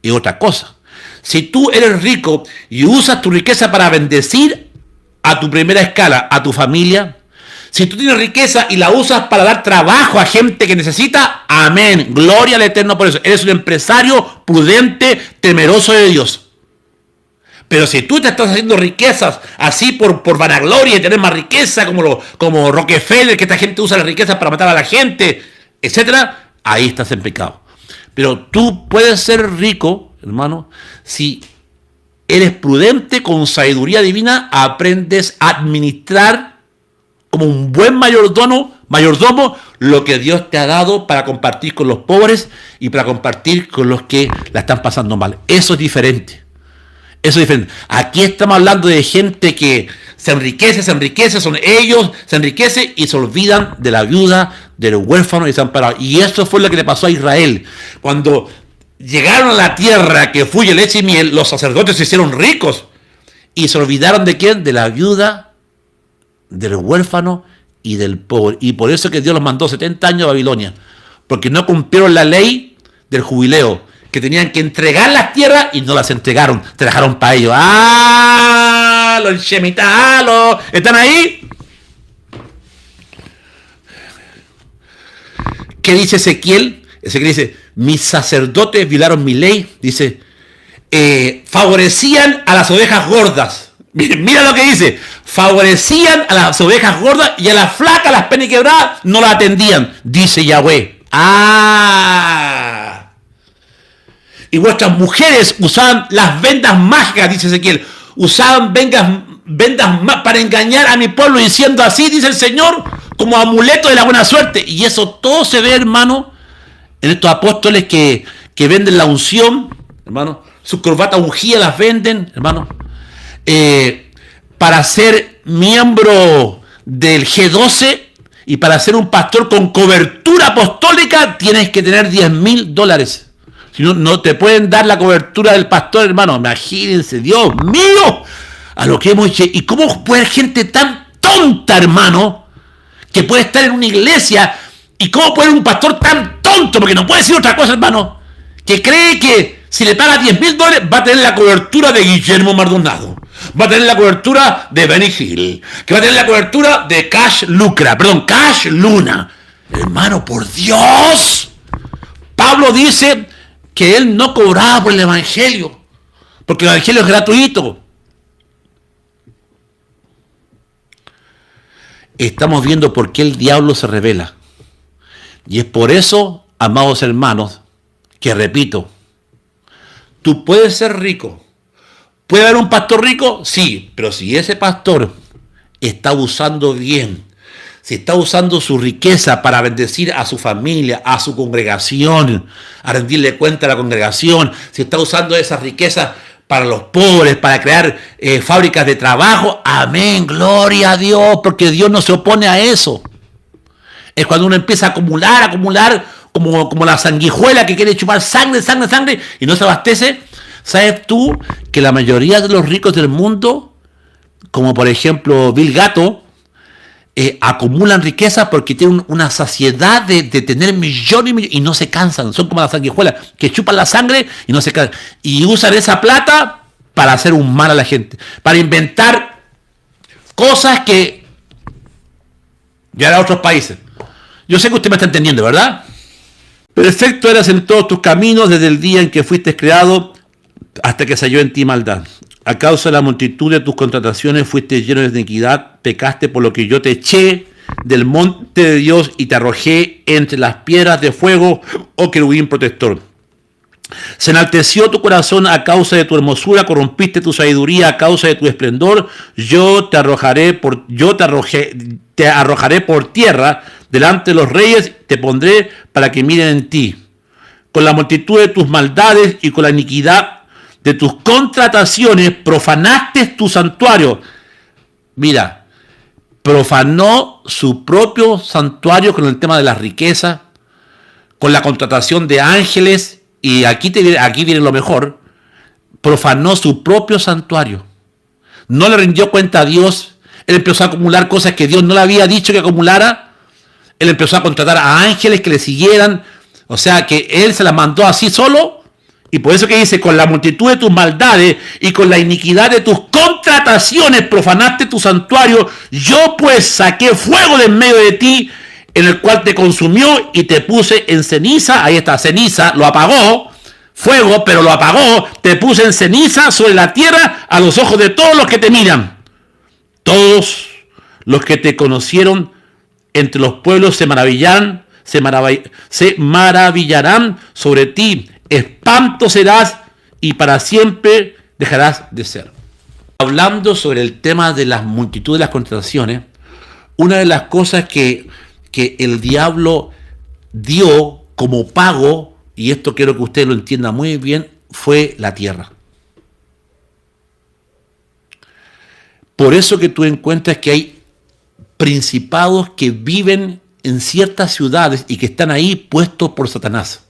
es otra cosa. Si tú eres rico y usas tu riqueza para bendecir a tu primera escala, a tu familia, si tú tienes riqueza y la usas para dar trabajo a gente que necesita, amén, gloria al Eterno por eso. Eres un empresario prudente, temeroso de Dios. Pero si tú te estás haciendo riquezas así por vanagloria y tener más riqueza, como Rockefeller, que esta gente usa las riquezas para matar a la gente, etcétera, ahí estás en pecado. Pero tú puedes ser rico, hermano, si eres prudente con sabiduría divina, aprendes a administrar como un buen mayordomo lo que Dios te ha dado para compartir con los pobres y para compartir con los que la están pasando mal. Eso es diferente. Eso es diferente. Aquí estamos hablando de gente que se enriquece, son ellos, se enriquece y se olvidan de la viuda, del huérfano y desamparado. Y eso fue lo que le pasó a Israel. Cuando llegaron a la tierra que fluye leche y miel, los sacerdotes se hicieron ricos y se olvidaron de quién, de la viuda, del huérfano y del pobre. Y por eso que Dios los mandó 70 años a Babilonia, porque no cumplieron la ley del jubileo, que tenían que entregar las tierras y no las entregaron, te dejaron para ellos. ¡Ah! Los shemitalos, ¿están ahí? ¿Qué dice Ezequiel? Ezequiel dice, mis sacerdotes violaron mi ley, dice, favorecían a las ovejas gordas. Mira lo que dice, favorecían a las ovejas gordas y a las flacas, las penas quebradas, no las atendían, dice Yahweh. ¡Ah! Y vuestras mujeres usaban las vendas mágicas, dice Ezequiel. Usaban vendas para engañar a mi pueblo, diciendo así, dice el Señor, como amuleto de la buena suerte. Y eso todo se ve, hermano, en estos apóstoles que venden la unción, hermano. Sus corbatas ungidas las venden, hermano. Para ser miembro del G12 y para ser un pastor con cobertura apostólica, tienes que tener $10,000. Si no, no te pueden dar la cobertura del pastor, hermano. Imagínense, Dios mío, a lo que hemos hecho. ¿Y cómo puede haber gente tan tonta, hermano, que puede estar en una iglesia? ¿Y cómo puede haber un pastor tan tonto, porque no puede decir otra cosa, hermano, que cree que si le paga $10,000 va a tener la cobertura de Guillermo Maldonado, va a tener la cobertura de Benny Hill, que va a tener la cobertura de Cash Luna? Hermano, por Dios. Pablo dice que él no cobraba por el evangelio, porque el evangelio es gratuito. Estamos viendo por qué el diablo se revela. Y es por eso, amados hermanos, que repito, tú puedes ser rico. ¿Puede haber un pastor rico? Sí, pero si ese pastor está usando bien, si está usando su riqueza para bendecir a su familia, a su congregación, a rendirle cuenta a la congregación, si está usando esa riqueza para los pobres, para crear fábricas de trabajo, amén, gloria a Dios, porque Dios no se opone a eso. Es cuando uno empieza a acumular, como la sanguijuela que quiere chupar sangre, y no se abastece. ¿Sabes tú que la mayoría de los ricos del mundo, como por ejemplo Bill Gates, acumulan riqueza porque tienen una saciedad de tener millones y millones y no se cansan? Son como las sanguijuelas que chupan la sangre y no se cansan. Y usan esa plata para hacer un mal a la gente, para inventar cosas que ya a otros países. Yo sé que usted me está entendiendo, ¿verdad? Perfecto eras en todos tus caminos desde el día en que fuiste creado hasta que salió en ti maldad. A causa de la multitud de tus contrataciones fuiste lleno de iniquidad, pecaste por lo que yo te eché del monte de Dios y te arrojé entre las piedras de fuego, oh querubín protector. Se enalteció tu corazón a causa de tu hermosura, corrompiste tu sabiduría a causa de tu esplendor. Te arrojaré por tierra delante de los reyes, te pondré para que miren en ti. Con la multitud de tus maldades y con la iniquidad de tus contrataciones profanaste tu santuario. Mira, profanó su propio santuario con el tema de las riquezas, con la contratación de ángeles, y aquí viene lo mejor, profanó su propio santuario. No le rindió cuenta a Dios. Él empezó a acumular cosas que Dios no le había dicho que acumulara. Él empezó a contratar a ángeles que le siguieran. O sea, que él se las mandó así solo. Y por eso que dice, con la multitud de tus maldades y con la iniquidad de tus contrataciones profanaste tu santuario. Yo pues saqué fuego de en medio de ti, en el cual te consumió y te puse en ceniza. Ahí está, ceniza, lo apagó. Fuego, pero lo apagó. Te puse en ceniza sobre la tierra a los ojos de todos los que te miran. Todos los que te conocieron entre los pueblos se maravillarán sobre ti. Espanto serás y para siempre dejarás de ser. Hablando sobre el tema de las multitudes de las contrataciones, una de las cosas que el diablo dio como pago, y esto quiero que usted lo entienda muy bien, fue la tierra. Por eso que tú encuentras que hay principados que viven en ciertas ciudades y que están ahí puestos por Satanás.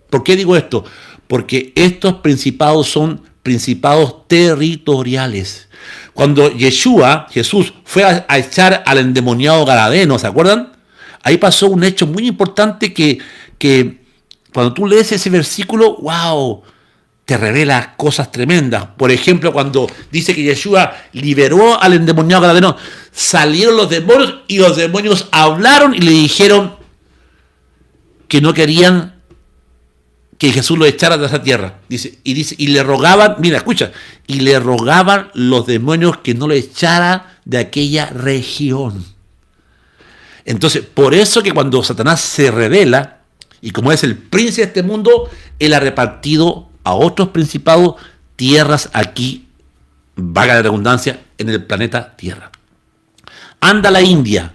¿Por qué digo esto? Porque estos principados son principados territoriales. Cuando Jesús, fue a echar al endemoniado Gadareno, ¿se acuerdan? Ahí pasó un hecho muy importante que cuando tú lees ese versículo, ¡wow!, te revela cosas tremendas. Por ejemplo, cuando dice que Yeshua liberó al endemoniado Gadareno, salieron los demonios y los demonios hablaron y le dijeron que no querían que Jesús lo echara de esa tierra. Y le rogaban, mira, escucha, y le rogaban los demonios que no lo echara de aquella región. Entonces, por eso que cuando Satanás se revela, y como es el príncipe de este mundo, él ha repartido a otros principados tierras aquí, valga la redundancia, en el planeta Tierra. Anda a la India.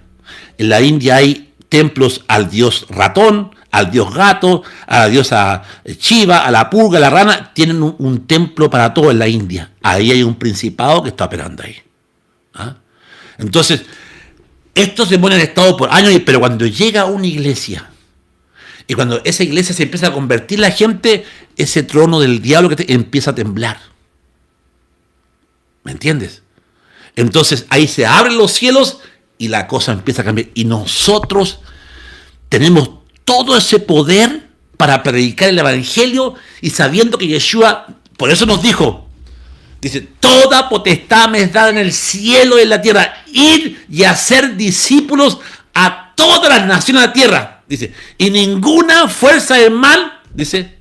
En la India hay templos al dios ratón, al dios gato, a la diosa Shiva, a la pulga, a la rana. Tienen un templo para todo en la India. Ahí hay un principado que está operando ahí. ¿Ah? Entonces, estos demonios han estado por años, pero cuando llega una iglesia, y cuando esa iglesia se empieza a convertir la gente, ese trono del diablo empieza a temblar. ¿Me entiendes? Entonces ahí se abren los cielos y la cosa empieza a cambiar. Y nosotros tenemos todo ese poder para predicar el evangelio y sabiendo que Yeshua, por eso nos dijo, dice, toda potestad me es dada en el cielo y en la tierra. Ir y hacer discípulos a todas las naciones de la tierra. Dice, y ninguna fuerza del mal, dice,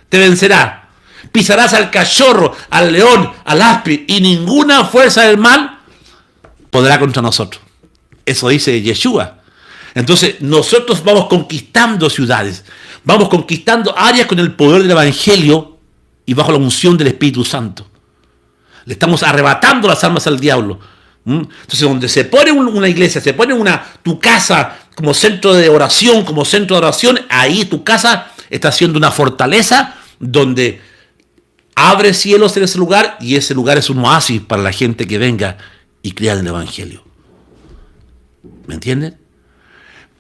te vencerá. Pisarás al cachorro, al león, al áspid, y ninguna fuerza del mal podrá contra nosotros. Eso dice Yeshua. Entonces, nosotros vamos conquistando ciudades, vamos conquistando áreas con el poder del evangelio y bajo la unción del Espíritu Santo. Le estamos arrebatando las armas al diablo. Entonces, donde se pone una iglesia, se pone tu casa como centro de oración, ahí tu casa está siendo una fortaleza donde abre cielos en ese lugar y ese lugar es un oasis para la gente que venga y crea en el evangelio. ¿Me entienden?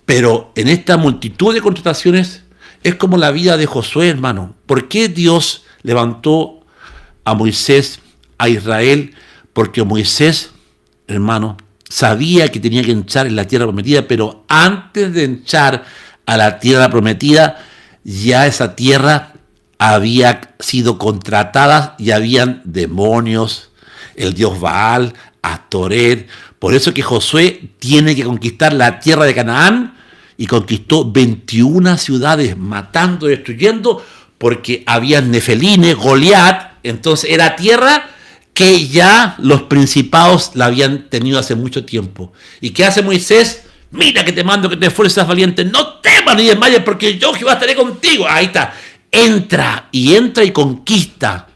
Pero en esta multitud de contrataciones es como la vida de Josué, hermano. ¿Por qué Dios levantó a Moisés, a Israel? Porque Moisés, hermano, sabía que tenía que entrar en la tierra prometida, pero antes de entrar a la tierra prometida, ya esa tierra había sido contratada y habían demonios, el dios Baal, Astoret. Por eso que Josué tiene que conquistar la tierra de Canaán y conquistó 21 ciudades, matando, destruyendo, porque había nefelines, Goliat. Entonces era tierra que ya los principados la habían tenido hace mucho tiempo. ¿Y qué hace Moisés? Mira que te mando que te esfuerces valiente, no temas ni desmayes, porque yo Jehová estaré contigo. Ahí está. entra y conquista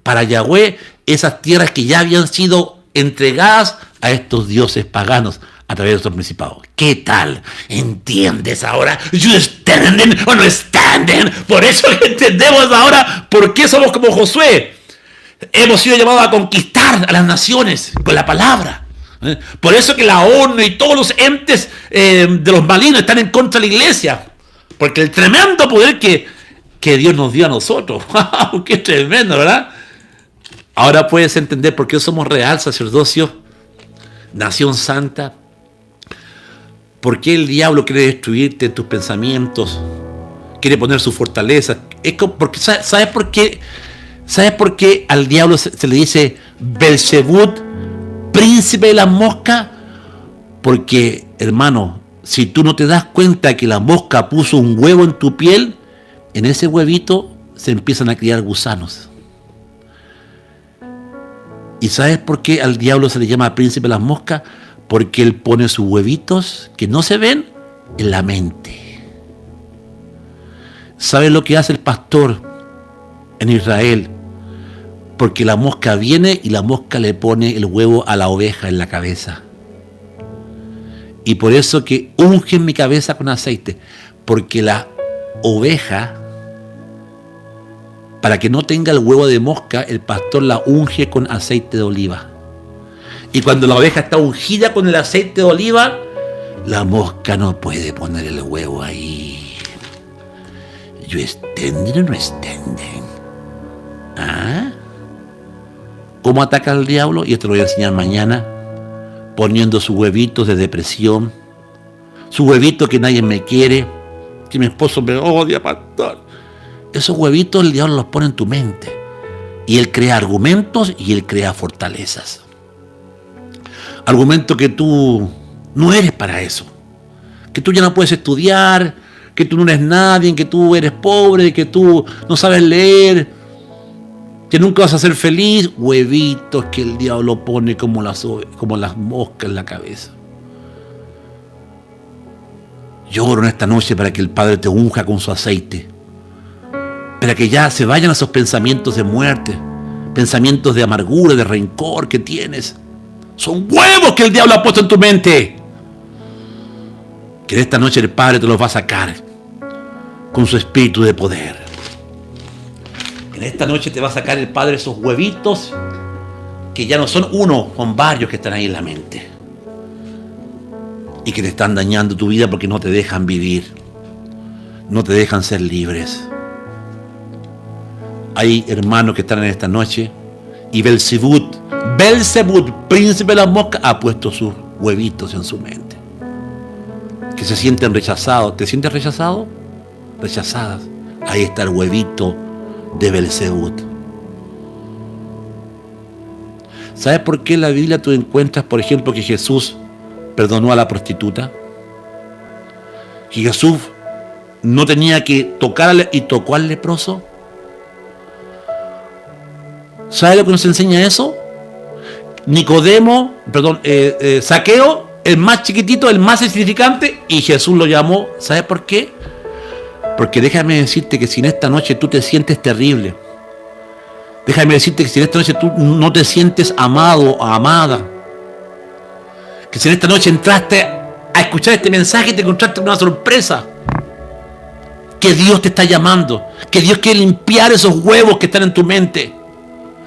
para Yahweh esas tierras que ya habían sido entregadas a estos dioses paganos a través de estos principados. ¿Qué tal? ¿Entiendes ahora? ¿You standing o no standing? Por eso entendemos ahora por qué somos como Josué. Hemos sido llamados a conquistar a las naciones con la palabra. Por eso que la ONU y todos los entes de los malignos están en contra de la iglesia. Porque el tremendo poder que Dios nos dio a nosotros. ¡Qué tremendo!, ¿verdad? Ahora puedes entender por qué somos real sacerdocio, nación santa. ¿Por qué el diablo quiere destruirte en tus pensamientos? Quiere poner su fortaleza. Porque, ¿sabes por qué? ¿Sabes por qué al diablo se le dice Belzebú, príncipe de las moscas? Porque, hermano, si tú no te das cuenta que la mosca puso un huevo en tu piel, en ese huevito se empiezan a criar gusanos. ¿Y sabes por qué al diablo se le llama príncipe de las moscas? Porque él pone sus huevitos que no se ven en la mente. ¿Sabes lo que hace el pastor en Israel? Porque la mosca viene y la mosca le pone el huevo a la oveja en la cabeza. Y por eso que unge mi cabeza con aceite. Porque la oveja, para que no tenga el huevo de mosca, el pastor la unge con aceite de oliva. Y cuando la oveja está ungida con el aceite de oliva, la mosca no puede poner el huevo ahí. ¿You standing o no standing? ¿Ah? ¿Cómo ataca al diablo? Y esto lo voy a enseñar mañana. Poniendo sus huevitos de depresión. Sus huevitos que nadie me quiere. Que mi esposo me odia, pastor. Esos huevitos el diablo los pone en tu mente. Y él crea argumentos y él crea fortalezas. Argumentos que tú no eres para eso. Que tú ya no puedes estudiar. Que tú no eres nadie. Que tú eres pobre. Que tú no sabes leer. Que nunca vas a ser feliz. Huevitos que el diablo pone como las moscas en la cabeza. Yo oro en esta noche para que el Padre te unja con su aceite. Para que ya se vayan esos pensamientos de muerte. Pensamientos de amargura, de rencor que tienes. Son huevos que el diablo ha puesto en tu mente. Que en esta noche el Padre te los va a sacar con su espíritu de poder. En esta noche te va a sacar el Padre esos huevitos que ya no son uno, son varios que están ahí en la mente. Y que te están dañando tu vida porque no te dejan vivir. No te dejan ser libres. Hay hermanos que están en esta noche y Belzebú, príncipe de las moscas, ha puesto sus huevitos en su mente. Que se sienten rechazados. ¿Te sientes rechazado? Rechazadas. Ahí está el huevito de Belzebú. ¿Sabes por qué en la Biblia tú encuentras, por ejemplo, que Jesús perdonó a la prostituta? Que Jesús no tenía que tocarle y tocó al leproso. ¿Sabe lo que nos enseña eso? Zaqueo, el más chiquitito, el más insignificante, y Jesús lo llamó. ¿Sabe por qué? Porque déjame decirte que si en esta noche tú te sientes terrible, déjame decirte que si en esta noche tú no te sientes amado o amada, que si en esta noche entraste a escuchar este mensaje y te encontraste con una sorpresa, que Dios te está llamando, que Dios quiere limpiar esos huevos que están en tu mente,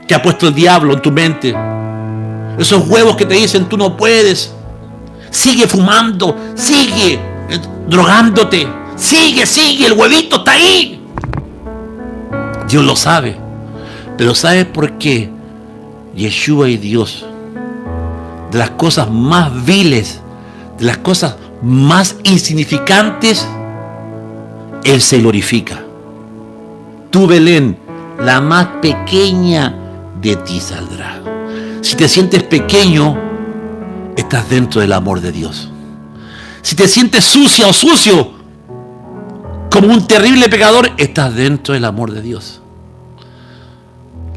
que ha puesto el diablo en tu mente. Esos huevos que te dicen tú no puedes. Sigue fumando, sigue drogándote, sigue, el huevito está ahí. Dios lo sabe. Pero ¿sabes por qué? Yeshua y Dios, de las cosas más viles, de las cosas más insignificantes, Él se glorifica. Tú, Belén, la más pequeña de ti saldrá. Si te sientes pequeño, estás dentro del amor de Dios. Si te sientes sucia o sucio, como un terrible pecador, estás dentro del amor de Dios.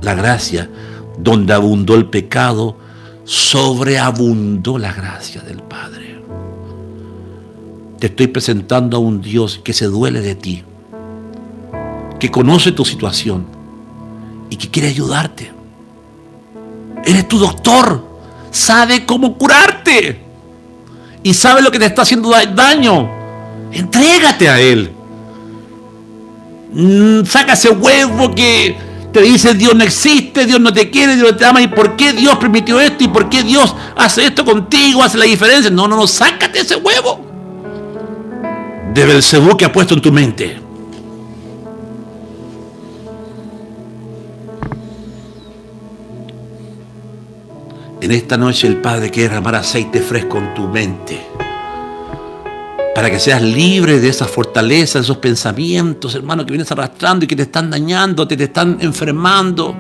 La gracia, donde abundó el pecado, sobreabundó la gracia del Padre. Te estoy presentando a un Dios que se duele de ti, que conoce tu situación y que quiere ayudarte. Él es tu doctor, sabe cómo curarte y sabe lo que te está haciendo daño. Entrégate a Él. Saca ese huevo que te dice Dios no existe, Dios no te quiere, Dios no te ama, y por qué Dios permitió esto, y por qué Dios hace esto contigo, hace la diferencia. No, sácate ese huevo de Belcebú que ha puesto en tu mente. En esta noche el Padre quiere derramar aceite fresco en tu mente, para que seas libre de esas fortalezas, esos pensamientos, hermano, que vienes arrastrando y que te están dañando, te están enfermando,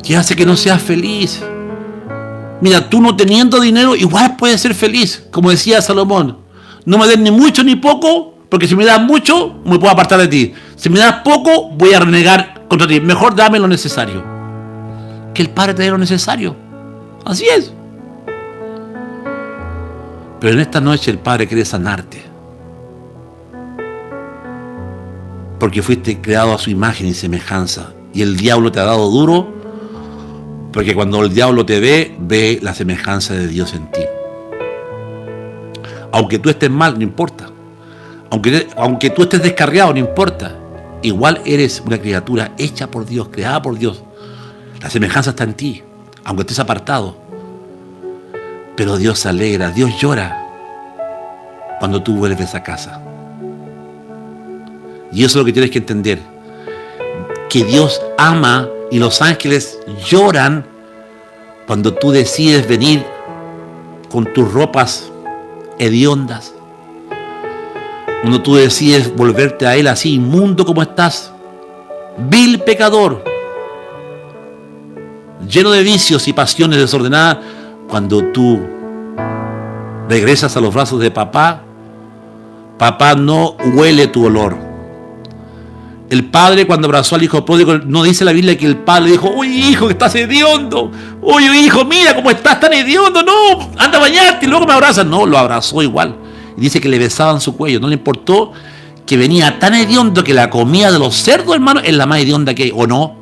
que hace que no seas feliz. Mira, tú no teniendo dinero, igual puedes ser feliz. Como decía Salomón, no me des ni mucho ni poco, porque si me das mucho, me puedo apartar de ti. Si me das poco, voy a renegar contra ti. Mejor dame lo necesario. Que el Padre te dé lo necesario. Así es. Pero en esta noche el Padre quiere sanarte. Porque fuiste creado a su imagen y semejanza. Y el diablo te ha dado duro, porque cuando el diablo te ve, ve la semejanza de Dios en ti. Aunque tú estés mal, no importa. Aunque tú estés descarriado, no importa. Igual eres una criatura hecha por Dios, creada por Dios. La semejanza está en ti, aunque estés apartado. Pero Dios se alegra, Dios llora cuando tú vuelves a casa. Y eso es lo que tienes que entender. Que Dios ama y los ángeles lloran cuando tú decides venir con tus ropas hediondas. Cuando tú decides volverte a Él así, inmundo como estás, vil pecador, lleno de vicios y pasiones desordenadas. Cuando tú regresas a los brazos de papá, papá no huele tu olor. El padre, cuando abrazó al hijo pródigo, no dice la Biblia que el padre le dijo: oye, hijo, que estás hediondo. Oye, hijo, mira cómo estás tan hediondo. No, anda a bañarte y luego me abrazas. No, lo abrazó igual. Y dice que le besaban su cuello. No le importó que venía tan hediondo que la comida de los cerdos, hermano, es la más hedionda que hay, ¿o no?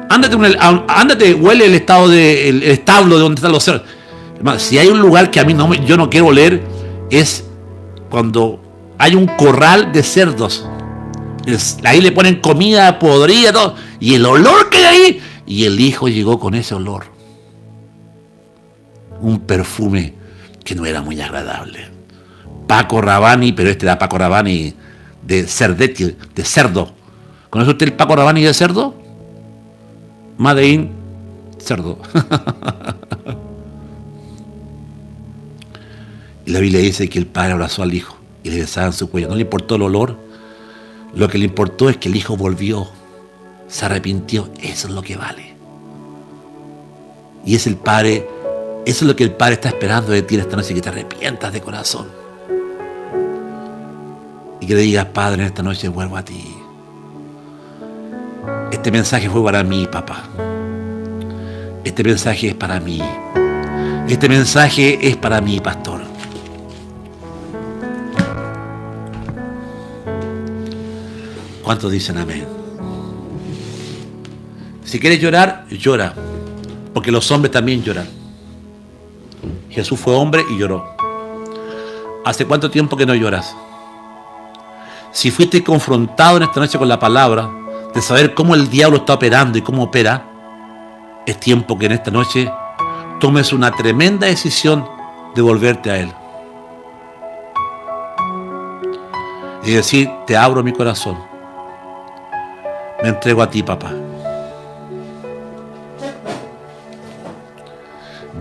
Ándate, huele el establo de donde están los cerdos. Hermano, si hay un lugar que a mí yo no quiero oler, es cuando hay un corral de cerdos. Ahí le ponen comida podrida, todo, y el olor que hay ahí, y el hijo llegó con ese olor, un perfume que no era muy agradable. Paco Rabanne, pero este era Paco Rabanne de cerdetti, de cerdo. ¿Conoce usted el Paco Rabanne de cerdo? Made in cerdo. Y la Biblia dice que el padre abrazó al hijo y le besaba en su cuello. No le importó el olor. Lo que le importó es que el hijo volvió, se arrepintió. Eso es lo que vale. Y es el Padre, eso es lo que el Padre está esperando de ti esta noche, que te arrepientas de corazón. Y que le digas: Padre, en esta noche vuelvo a ti. Este mensaje fue para mí, papá. Este mensaje es para mí. Este mensaje es para mí, pastor. ¿Cuántos dicen amén? Si quieres llorar, llora. Porque los hombres también lloran. Jesús fue hombre y lloró. ¿Hace cuánto tiempo que no lloras? Si fuiste confrontado en esta noche con la palabra, de saber cómo el diablo está operando y cómo opera, es tiempo que en esta noche tomes una tremenda decisión de volverte a Él. Y decir: te abro mi corazón. Me entrego a ti, papá.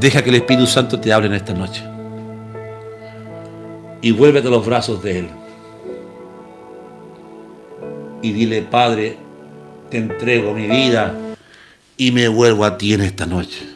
Deja que el Espíritu Santo te hable en esta noche. Y vuélvete a los brazos de Él. Y dile: Padre, te entrego mi vida y me vuelvo a ti en esta noche.